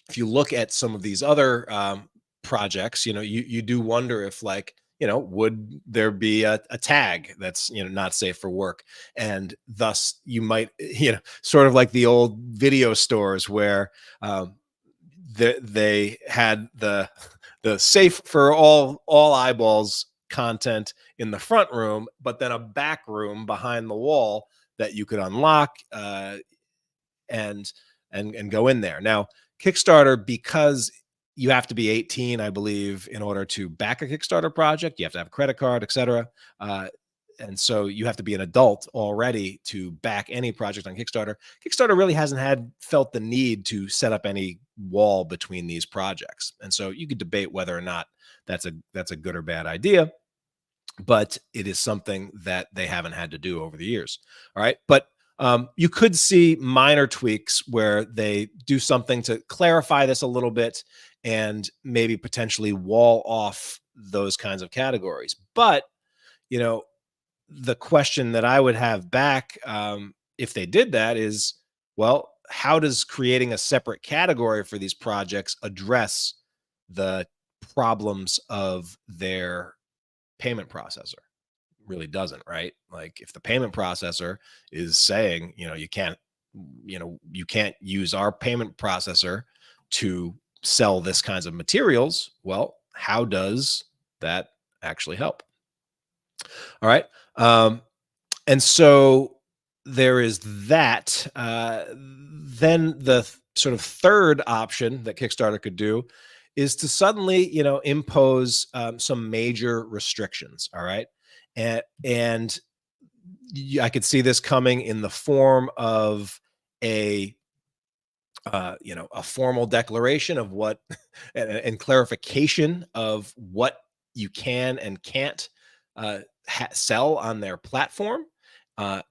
if you look at some of these other projects, you do wonder if, like, would there be a tag that's, not safe for work? And thus you might, sort of like the old video stores where they had the safe for all eyeballs content in the front room, but then a back room behind the wall that you could unlock, and go in there. Now, Kickstarter, because you have to be 18, I believe, in order to back a Kickstarter project. You have to have a credit card, etc. And so you have to be an adult already to back any project on Kickstarter. Kickstarter really hasn't felt the need to set up any wall between these projects. And so you could debate whether or not that's a good or bad idea, but it is something that they haven't had to do over the years. All right. But you could see minor tweaks where they do something to clarify this a little bit and maybe potentially wall off those kinds of categories. But, you know, the question that I would have back, if they did that, is, well, how does creating a separate category for these projects address the problems of their payment processor? Really doesn't, right? Like, if the payment processor is saying, you can't use our payment processor to sell this kinds of materials, well, how does that actually help? All right. And so there is that. Then the sort of third option that Kickstarter could do is to suddenly, impose some major restrictions. All right. And I could see this coming in the form of a a formal declaration of what and clarification of what you can and can't sell on their platform.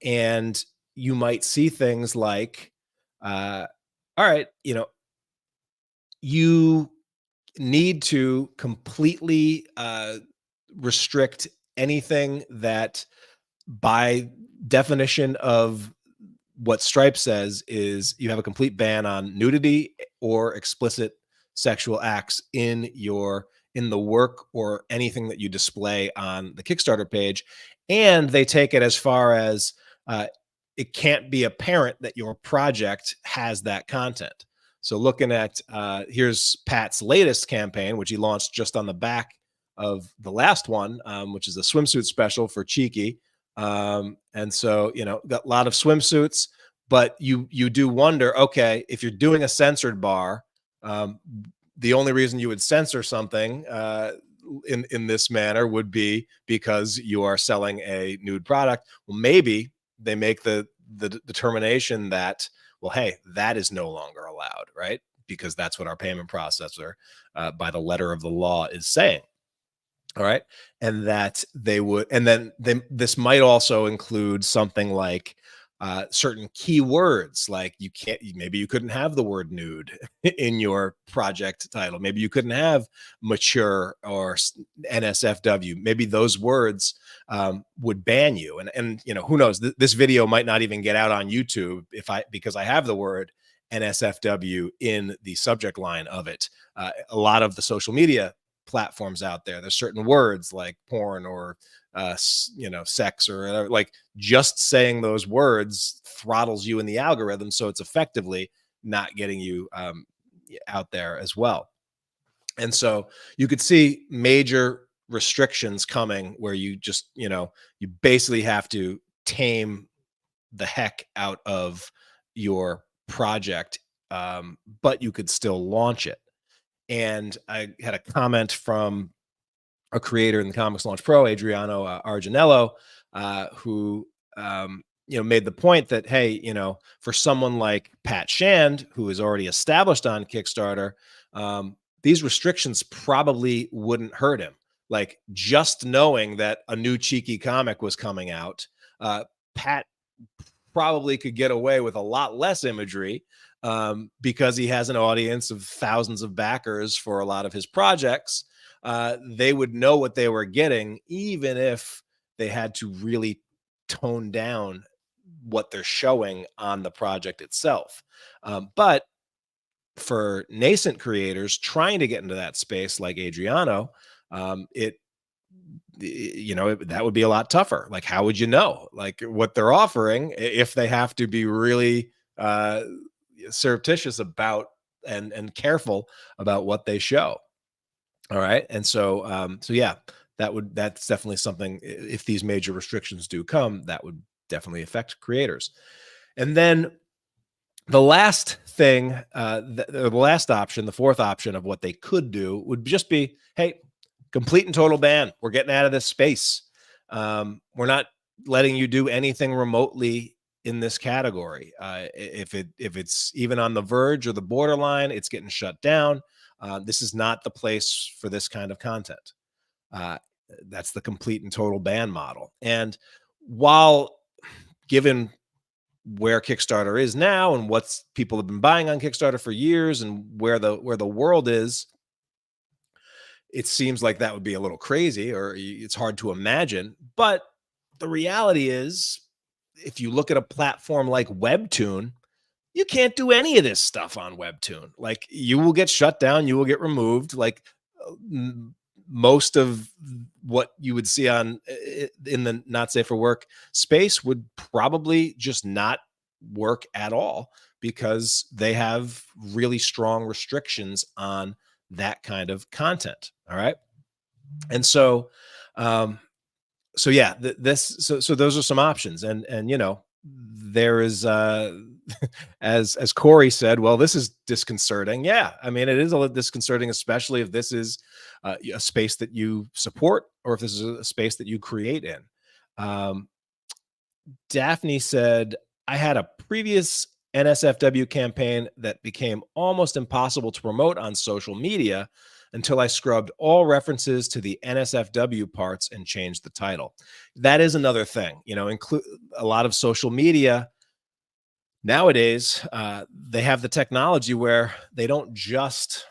And you might see things like, all right, you need to completely restrict anything that, by definition of what Stripe says, is you have a complete ban on nudity or explicit sexual acts in the work or anything that you display on the Kickstarter page. And they take it as far as it can't be apparent that your project has that content. So looking at, here's Pat's latest campaign, which he launched just on the back of the last one, which is a swimsuit special for Cheeky. And so, got a lot of swimsuits, but you do wonder, okay, if you're doing a censored bar, the only reason you would censor something in this manner would be because you are selling a nude product. Well, maybe they make the determination that, well, hey, that is no longer allowed, right? Because that's what our payment processor, by the letter of the law, is saying. All right. And that they would, and then this might also include something like certain keywords, like maybe you couldn't have the word nude in your project title. Maybe you couldn't have mature or NSFW. Maybe those words would ban you. And who knows? This video might not even get out on YouTube because I have the word NSFW in the subject line of it. A lot of the social media platforms out there's certain words like porn or sex or whatever. Like, just saying those words throttles you in the algorithm, so it's effectively not getting you out there as well. And so you could see major restrictions coming where you just you basically have to tame the heck out of your project, but you could still launch it. And I had a comment from a creator in the Comics Launch Pro, Adriano Arginello, who made the point that, hey, for someone like Pat Shand, who is already established on Kickstarter, these restrictions probably wouldn't hurt him. Like, just knowing that a new Cheeky comic was coming out, Pat probably could get away with a lot less imagery, because he has an audience of thousands of backers for a lot of his projects. They would know what they were getting, even if they had to really tone down what they're showing on the project itself. But for nascent creators trying to get into that space, like Adriano, that would be a lot tougher. Like, how would you know, like, what they're offering if they have to be really surreptitious about and careful about what they show? All right. And so yeah, that's definitely something. If these major restrictions do come, that would definitely affect creators. And then the last thing, the last option, the fourth option of what they could do would just be, hey, complete and total ban. We're getting out of this space. We're not letting you do anything remotely in this category. If it's even on the verge or the borderline, it's getting shut down. This is not the place for this kind of content. Uh, that's the complete and total ban model. And while given where Kickstarter is now and what's people have been buying on Kickstarter for years and where the world is, it seems like that would be a little crazy, or it's hard to imagine. But the reality is, if you look at a platform like Webtoon, you can't do any of this stuff on Webtoon. Like, you will get shut down, you will get removed. Like, most of what you would see on in the not safe for work space would probably just not work at all, because they have really strong restrictions on that kind of content. All right. And so, so yeah, so those are some options. And there is, as Corey said, well, this is disconcerting. Yeah, I mean, it is a little disconcerting, especially if this is a space that you support, or if this is a space that you create in. Daphne said, I had a previous NSFW campaign that became almost impossible to promote on social media until I scrubbed all references to the NSFW parts and changed the title. That is another thing, include a lot of social media nowadays. They have the technology where they don't just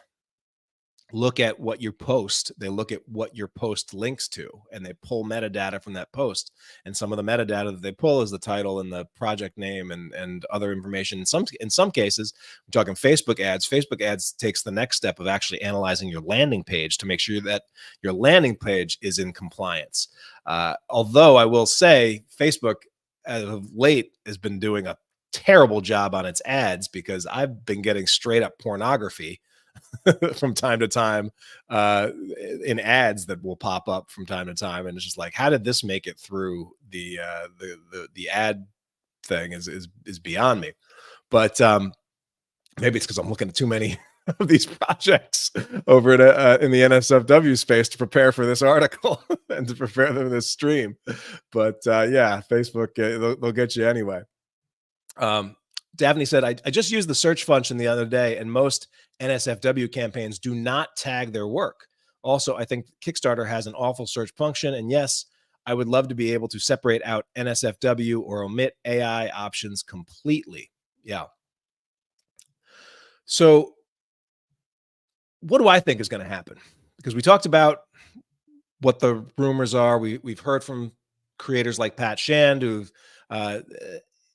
look at what you post, they look at what your post links to, and they pull metadata from that post. And some of the metadata that they pull is the title and the project name and other information. In some cases, I'm talking Facebook ads. Facebook ads takes the next step of actually analyzing your landing page to make sure that your landing page is in compliance. Although I will say, Facebook as of late has been doing a terrible job on its ads, because I've been getting straight up pornography from time to time in ads that will pop up from time to time, and it's just like, how did this make it through the ad thing is beyond me. But maybe it's because I'm looking at too many of these projects over in the NSFW space to prepare for this article and to prepare for this stream. But yeah, Facebook, they'll get you anyway. Daphne said, I just used the search function the other day, and most NSFW campaigns do not tag their work. Also, I think Kickstarter has an awful search function. And yes, I would love to be able to separate out NSFW or omit AI options completely. Yeah. So what do I think is going to happen? Because we talked about what the rumors are. We've heard from creators like Pat Shand, who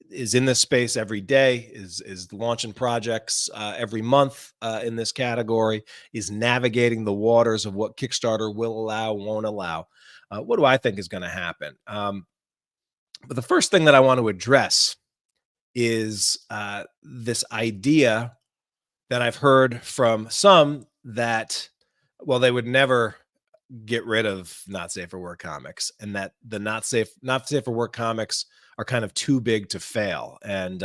is in this space every day, is launching projects every month in this category, is navigating the waters of what Kickstarter will allow, won't allow. What do I think is going to happen? But the first thing that I want to address is this idea that I've heard from some that, well, they would never get rid of not safe for work comics, and that the not safe for work comics are kind of too big to fail. And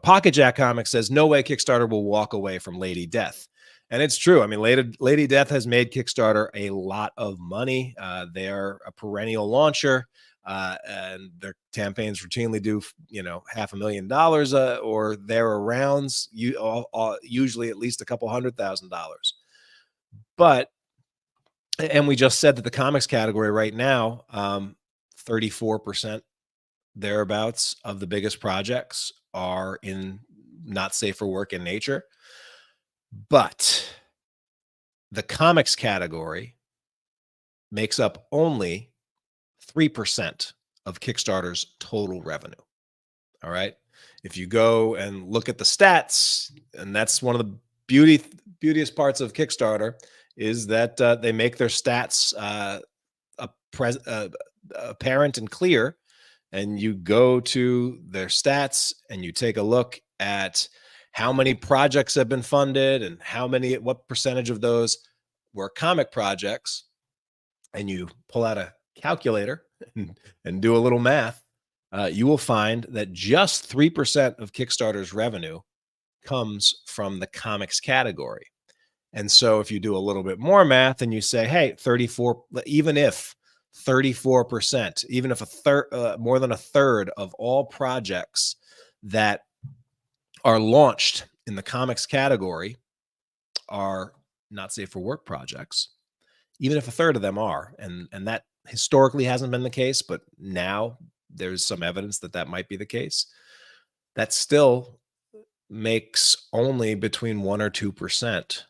Pocket Jack Comics says, no way Kickstarter will walk away from Lady Death. And it's true. I mean, Lady Death has made Kickstarter a lot of money. They are a perennial launcher, and their campaigns routinely do $500,000 or thereabouts, usually at least a couple $100,000. But, and we just said that the comics category right now, 34% thereabouts of the biggest projects are in not safe for work in nature. But the comics category makes up only 3% of Kickstarter's total revenue. All right. If you go and look at the stats, and that's one of the beauteous parts of Kickstarter, is that they make their stats apparent and clear. And you go to their stats and you take a look at how many projects have been funded and what percentage of those were comic projects. and you pull out a calculator and do a little math, you will find that just 3% of Kickstarter's revenue comes from the comics category. And so if you do a little bit more math and you say, hey, 34, even if 34%, even if a third, more than a third of all projects that are launched in the comics category are not safe for work projects, even if a third of them are, and that historically hasn't been the case, but now there's some evidence that that might be the case, that still makes only between 1 or 2%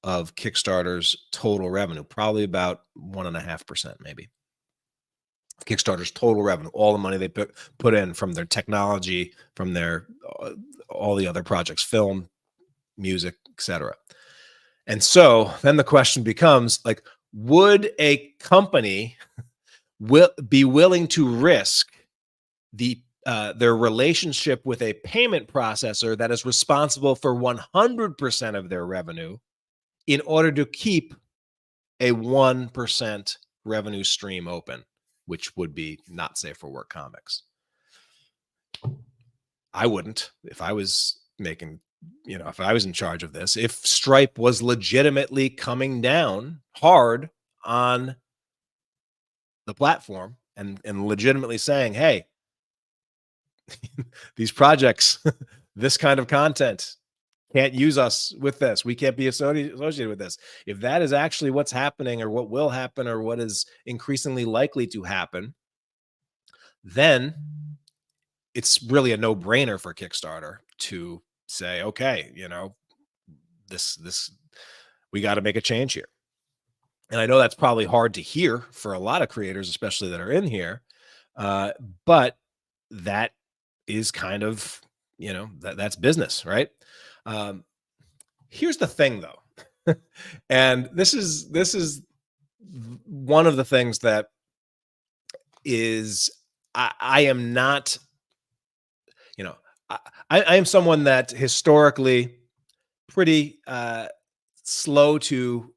of Kickstarter's total revenue, probably about 1.5%, maybe. Kickstarter's total revenue, all the money they put in from their technology, from their all the other projects, film, music, etc. And so then the question becomes, like, would a company be willing to risk their relationship with a payment processor that is responsible for 100% of their revenue in order to keep a 1% revenue stream open, which would be not safe for work comics? I wouldn't, if I was making, if I was in charge of this. If Stripe was legitimately coming down hard on the platform and legitimately saying, hey, these projects, this kind of content, can't use us with this. We can't be associated with this. If that is actually what's happening, or what will happen, or what is increasingly likely to happen, then it's really a no-brainer for Kickstarter to say, okay, this we got to make a change here. And I know that's probably hard to hear for a lot of creators, especially that are in here, but that is kind of, that's business, right? Here's the thing, though, and this is one of the things that is, I am not, I am someone that historically pretty slow to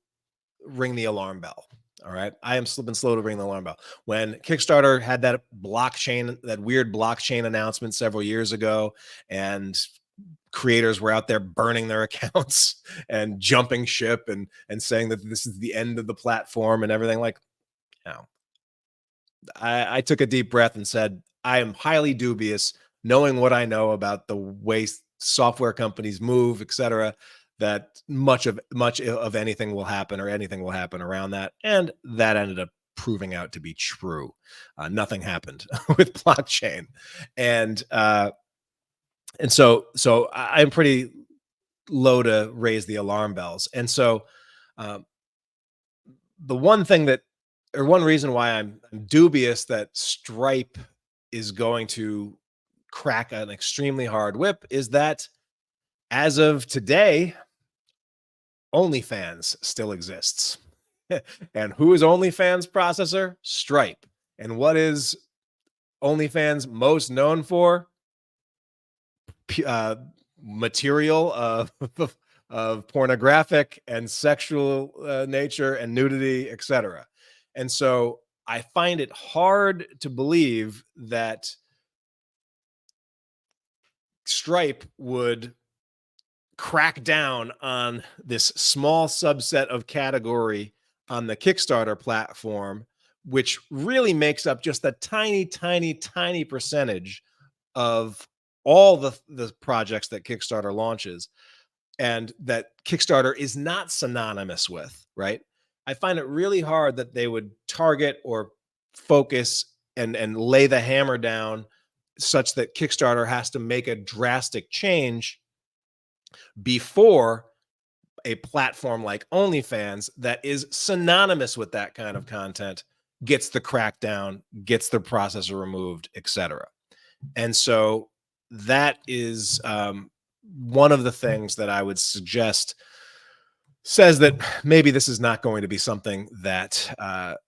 ring the alarm bell. All right. I am been slow to ring the alarm bell. When Kickstarter had that weird blockchain announcement several years ago, and creators were out there burning their accounts and jumping ship and saying that this is the end of the platform and everything, like, I took a deep breath and said, I am highly dubious, knowing what I know about the way software companies move, etc., that much of anything will happen, or anything will happen around that. And that ended up proving out to be true. Nothing happened with blockchain. And so I'm pretty low to raise the alarm bells. And so the one reason why I'm dubious that Stripe is going to crack an extremely hard whip is that, as of today, OnlyFans still exists. And who is OnlyFans processor? Stripe. And what is OnlyFans most known for? Material of pornographic and sexual nature and nudity, etc. And so I find it hard to believe that Stripe would crack down on this small subset of category on the Kickstarter platform, which really makes up just a tiny, tiny, tiny percentage of all the projects that Kickstarter launches, and that Kickstarter is not synonymous with, right? I find it really hard that they would target or focus and lay the hammer down such that Kickstarter has to make a drastic change before a platform like OnlyFans, that is synonymous with that kind of content, gets the crackdown, gets the processor removed, etc. And so that is one of the things that I would suggest says that maybe this is not going to be something that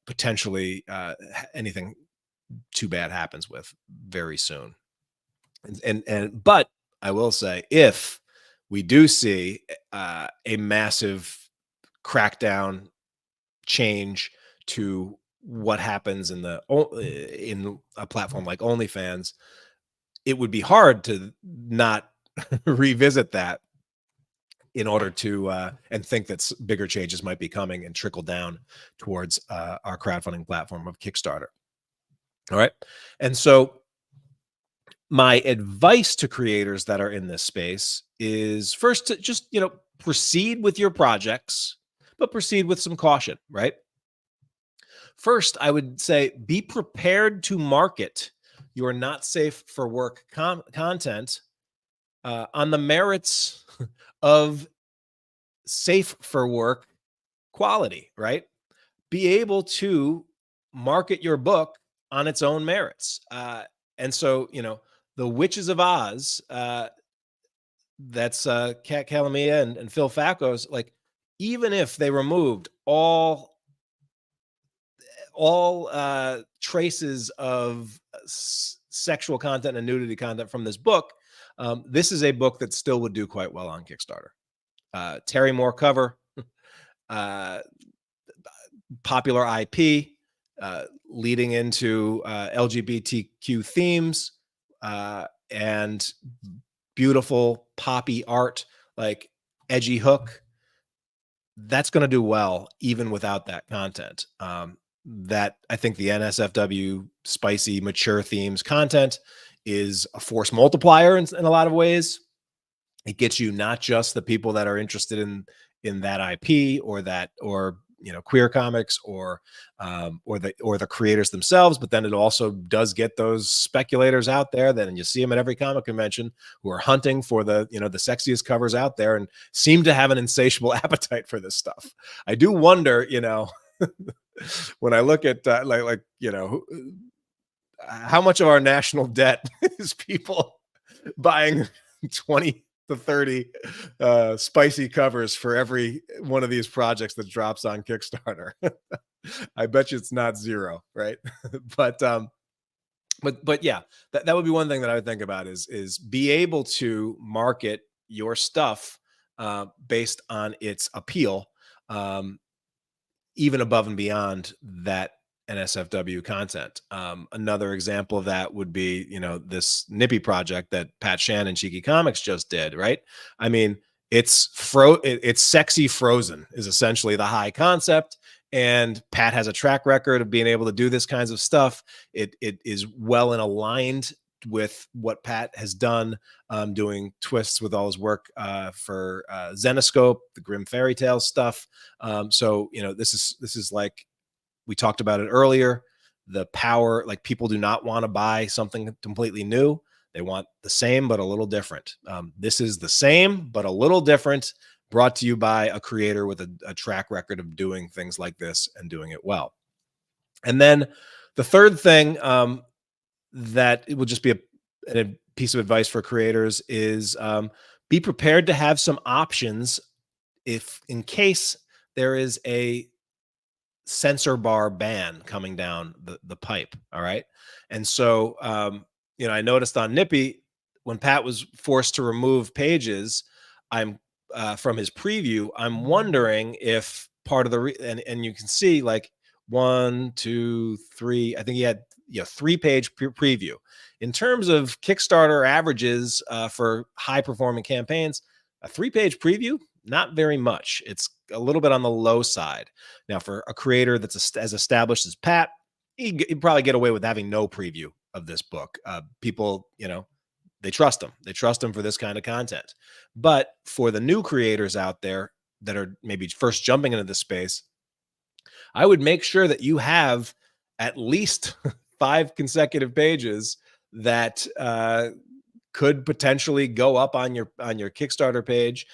potentially anything too bad happens with very soon. But I will say, if we do see a massive crackdown change to what happens in a platform like OnlyFans, it would be hard to not revisit that in order to and think that bigger changes might be coming and trickle down towards our crowdfunding platform of Kickstarter. All right. And so my advice to creators that are in this space is first to just, proceed with your projects, but proceed with some caution, right? First, I would say be prepared to market your not safe for work content on the merits of safe for work quality, right? Be able to market your book on its own merits. And so, the Witches of Oz, that's Kat Calamia and Phil Falco's, like, even if they removed all traces of sexual content and nudity content from this book, this is a book that still would do quite well on Kickstarter. Terry Moore cover, popular IP, leading into LGBTQ themes, and beautiful poppy art, like edgy hook. That's going to do well even without that content. That I think the NSFW spicy, mature themes content is a force multiplier in a lot of ways. It gets you not just the people that are interested in that IP or queer comics or the creators themselves, but then it also does get those speculators out there and you see them at every comic convention who are hunting for the sexiest covers out there and seem to have an insatiable appetite for this stuff. I do wonder, when I look at how much of our national debt is people buying 20 to 30 spicy covers for every one of these projects that drops on Kickstarter. I bet you it's not zero, right? but yeah, that would be one thing that I would think about is be able to market your stuff based on its appeal, even above and beyond that NSFW content. Another example of that would be, this Nippy project that Pat Shannon Cheeky Comics just did, right? I mean, it's sexy frozen is essentially the high concept. And Pat has a track record of being able to do this kinds of stuff. It is well and aligned with what Pat has done, doing twists with all his work for Zenoscope, the Grimm fairy tale stuff. So, this is like, we talked about it earlier, the power, like people do not want to buy something completely new. They want the same, but a little different. This is the same, but a little different, brought to you by a creator with a track record of doing things like this and doing it well. And then the third thing that it will just be a piece of advice for creators is be prepared to have some options in case there is a censor bar ban coming down the pipe. All right. And so, I noticed on Nippy, when Pat was forced to remove pages, from his preview, I'm wondering if part of the, and you can see like 1, 2, 3, I think he had 3-page preview. In terms of Kickstarter averages for high performing campaigns, a 3-page preview, not very much. It's a little bit on the low side. Now, for a creator that's as established as Pat, he'd probably get away with having no preview of this book. People, they trust him. They trust him for this kind of content. But for the new creators out there that are maybe first jumping into this space, I would make sure that you have at least 5 consecutive pages that could potentially go up on your Kickstarter page,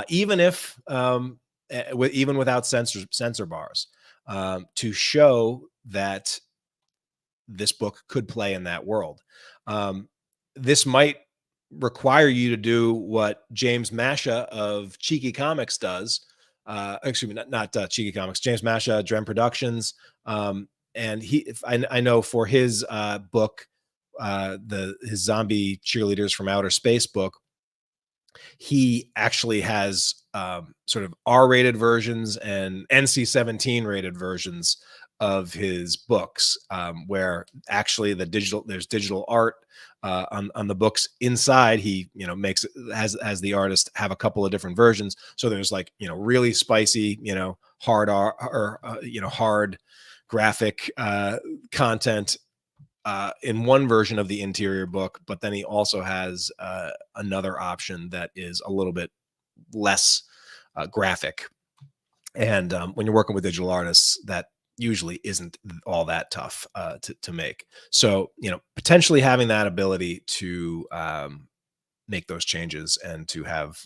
even if even without censor bars, to show that this book could play in that world. This might require you to do what James Masha of Cheeky Comics does. Excuse me, not Cheeky Comics. James Masha, Drem Productions, and I know for his book, his Zombie Cheerleaders from Outer Space book, he actually has sort of R-rated versions and NC-17 rated versions of his books, where actually there's digital art on the books inside. He, makes has the artist have a couple of different versions. So there's like, really spicy, hard art, or hard graphic content in one version of the interior book, but then he also has another option that is a little bit less graphic. And when you're working with digital artists, that usually isn't all that tough to make. So, potentially having that ability to make those changes and to have,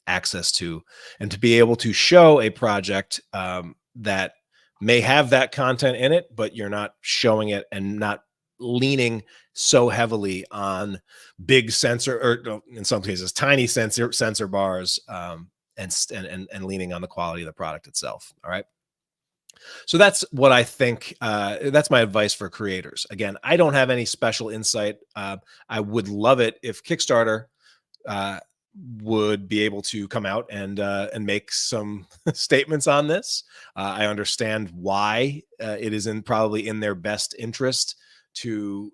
access to, and to be able to show a project that may have that content in it, but you're not showing it and not leaning so heavily on big sensor, or in some cases tiny sensor bars, and leaning on the quality of the product itself. All right. So that's what I think. That's my advice for creators. Again, I don't have any special insight. I would love it if Kickstarter would be able to come out and make some statements on this. I understand why it is probably in their best interest to,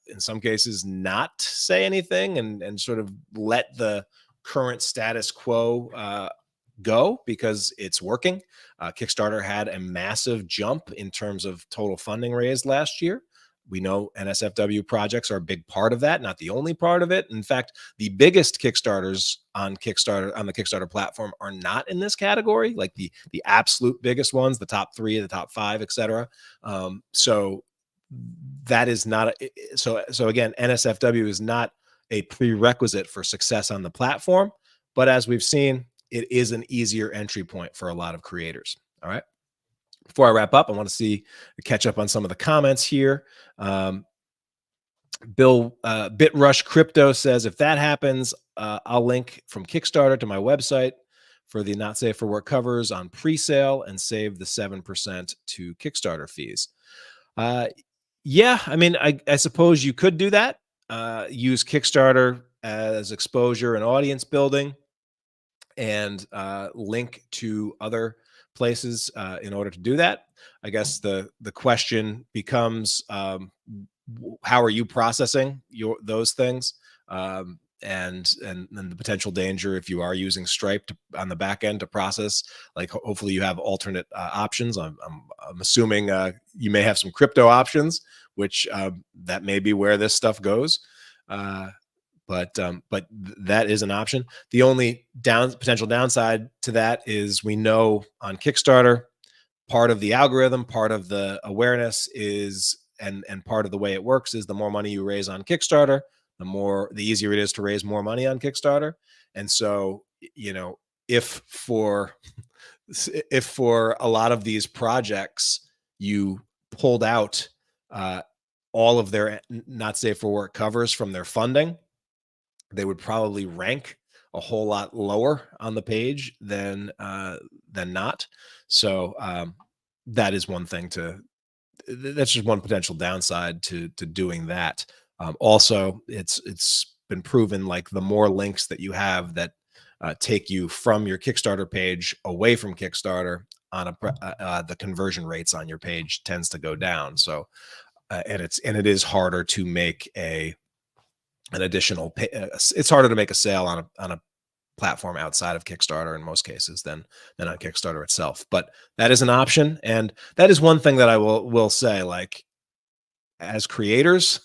in some cases, not say anything and sort of let the current status quo go, because it's working. Kickstarter had a massive jump in terms of total funding raised last year. We know NSFW projects are a big part of that, not the only part of it. In fact, the biggest Kickstarters on the Kickstarter platform are not in this category, like the absolute biggest ones, the top 3, the top 5, etc. So that is not so again, NSFW is not a prerequisite for success on the platform, but as we've seen, it is an easier entry point for a lot of creators. All right. Before I wrap up, I want to catch up on some of the comments here. Bill Bitrush Crypto says, if that happens, I'll link from Kickstarter to my website for the Not Safe for Work covers on pre-sale and save the 7% to Kickstarter fees. Yeah, I mean, I suppose you could do that. Use Kickstarter as exposure and audience building, and link to other places in order to do that. I guess the question becomes, how are you processing those things, and the potential danger if you are using Stripe on the back end to process. Like, hopefully you have alternate options. I'm assuming you may have some crypto options, which that may be where this stuff goes. But that is an option. The only potential downside to that is, we know on Kickstarter, part of the algorithm, part of the awareness is, and part of the way it works is, the more money you raise on Kickstarter, the easier it is to raise more money on Kickstarter. And so, if for a lot of these projects you pulled out all of their Not Safe for Work covers from their funding, they would probably rank a whole lot lower on the page than not. So that is one thing that's just one potential downside to doing that. Also, it's been proven, like, the more links that you have that take you from your Kickstarter page away from Kickstarter, the conversion rates on your page tends to go down. So and it is harder to make an additional it's harder to make a sale on a platform outside of Kickstarter in most cases than on Kickstarter itself. But that is an option, and that is one thing that I will say, like, as creators,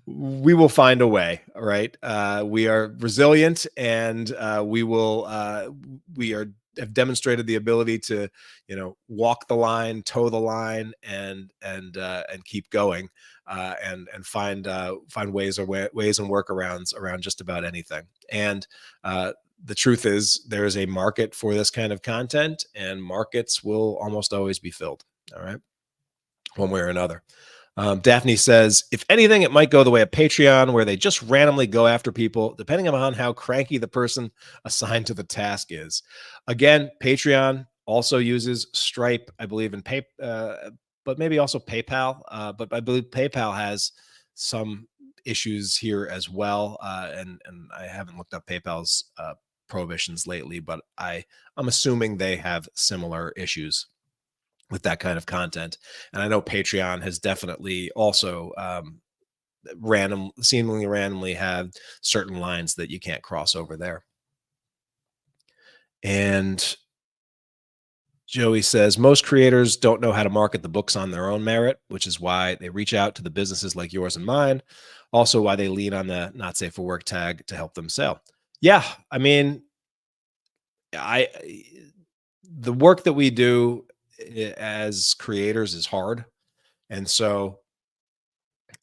we will find a way, right? We are resilient, and we have demonstrated the ability to, walk the line, toe the line, and keep going, and find ways and workarounds around just about anything. And the truth is, there is a market for this kind of content, and markets will almost always be filled. All right, one way or another. Daphne says, if anything, it might go the way of Patreon, where they just randomly go after people, depending upon how cranky the person assigned to the task is. Again, Patreon also uses Stripe, I believe, and but maybe also PayPal. But I believe PayPal has some issues here as well. And I haven't looked up PayPal's prohibitions lately, but I'm assuming they have similar issues with that kind of content. And I know Patreon has definitely also seemingly randomly had certain lines that you can't cross over there. And Joey says most creators don't know how to market the books on their own merit, which is why they reach out to the businesses like yours and mine. Also, why they lean on the not safe for work tag to help them sell. Yeah, I mean, I the work that we do as creators is hard, and so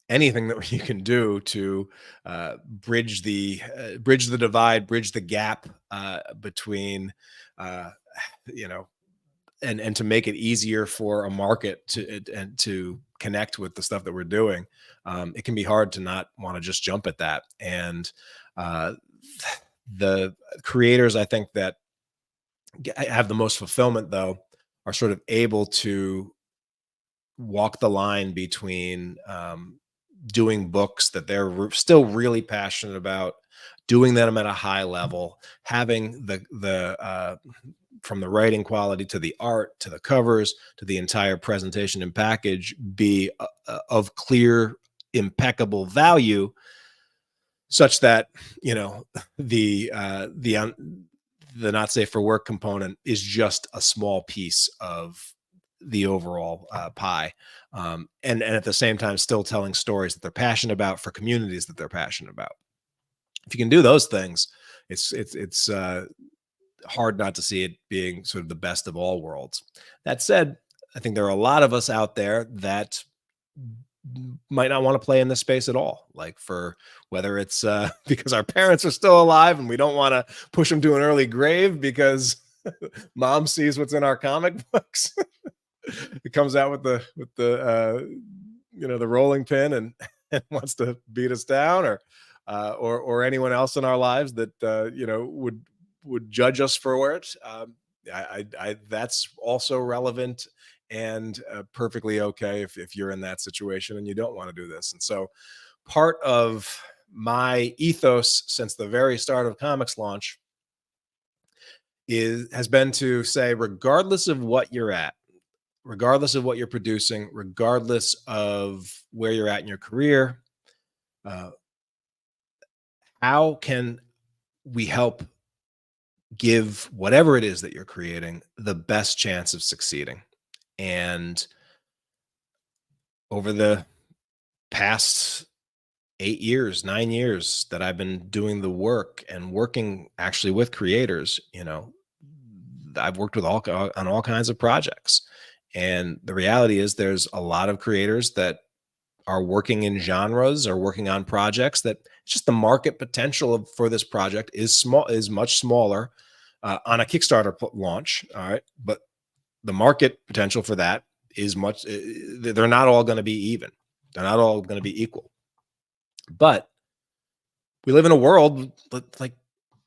anything that you can do to bridge the divide, bridge the gap between uh, you know and to make it easier for a market to connect with the stuff that we're doing, it can be hard to not want to just jump at that. And uh, the creators, I think, that have the most fulfillment, though, are sort of able to walk the line between doing books that they're still really passionate about, doing them at a high level, having the from the writing quality to the art to the covers to the entire presentation and package be of clear, impeccable value, such that you know the not safe for work component is just a small piece of the overall pie, and at the same time still telling stories that they're passionate about for communities that they're passionate about. If you can do those things, it's hard not to see it being sort of the best of all worlds. That said, I think there are a lot of us out there that might not want to play in this space at all. Like, for whether it's because our parents are still alive and we don't want to push them to an early grave because mom sees what's in our comic books. It comes out with the rolling pin and wants to beat us down, or anyone else in our lives that would judge us for it. That's also relevant and perfectly okay if you're in that situation and you don't want to do this. And so part of my ethos since the very start of comics launch has been to say, regardless of what you're at, regardless of what you're producing, regardless of where you're at in your career, uh, how can we help give whatever it is that you're creating the best chance of succeeding? And over the past 8 years, 9 years that I've been doing the work and working actually with creators, I've worked with on all kinds of projects. And the reality is there's a lot of creators that are working in genres or working on projects that just the market potential for this project is much smaller on a Kickstarter launch. All right. But the market potential for that is much, they're not all going to be even. They're not all going to be equal. But we live in a world with like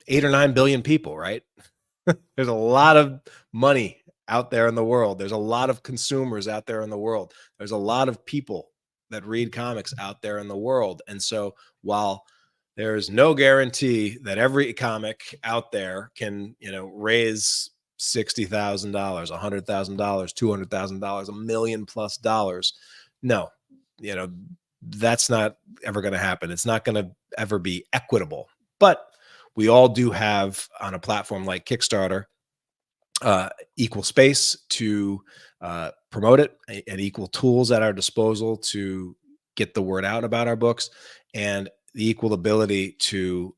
8 or 9 billion people, right? There's a lot of money out there in the world. There's a lot of consumers out there in the world. There's a lot of people that read comics out there in the world. And so while there's no guarantee that every comic out there can, raise $60,000, $100,000, $200,000, $1 million+ dollars, no, that's not ever going to happen. It's not going to ever be equitable. But we all do have, on a platform like Kickstarter, equal space to promote it, and equal tools at our disposal to get the word out about our books, and the equal ability to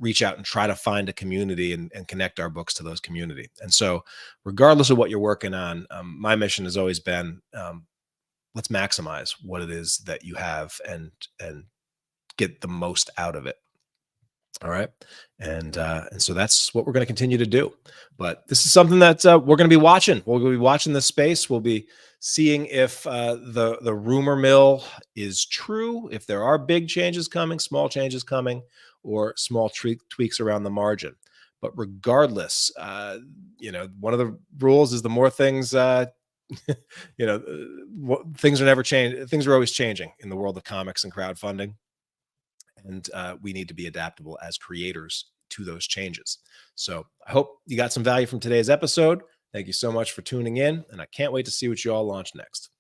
reach out and try to find a community and connect our books to those community. And so regardless of what you're working on, my mission has always been, let's maximize what it is that you have and get the most out of it. All right. And so that's what we're going to continue to do. But this is something that we're going to be watching. We're going to be watching this space. We'll be seeing if the rumor mill is true, if there are big changes coming, small changes coming, or small tweaks around the margin. But regardless, one of the rules is the more things, things are never changing. Things are always changing in the world of comics and crowdfunding. And we need to be adaptable as creators to those changes. So I hope you got some value from today's episode. Thank you so much for tuning in, and I can't wait to see what you all launch next.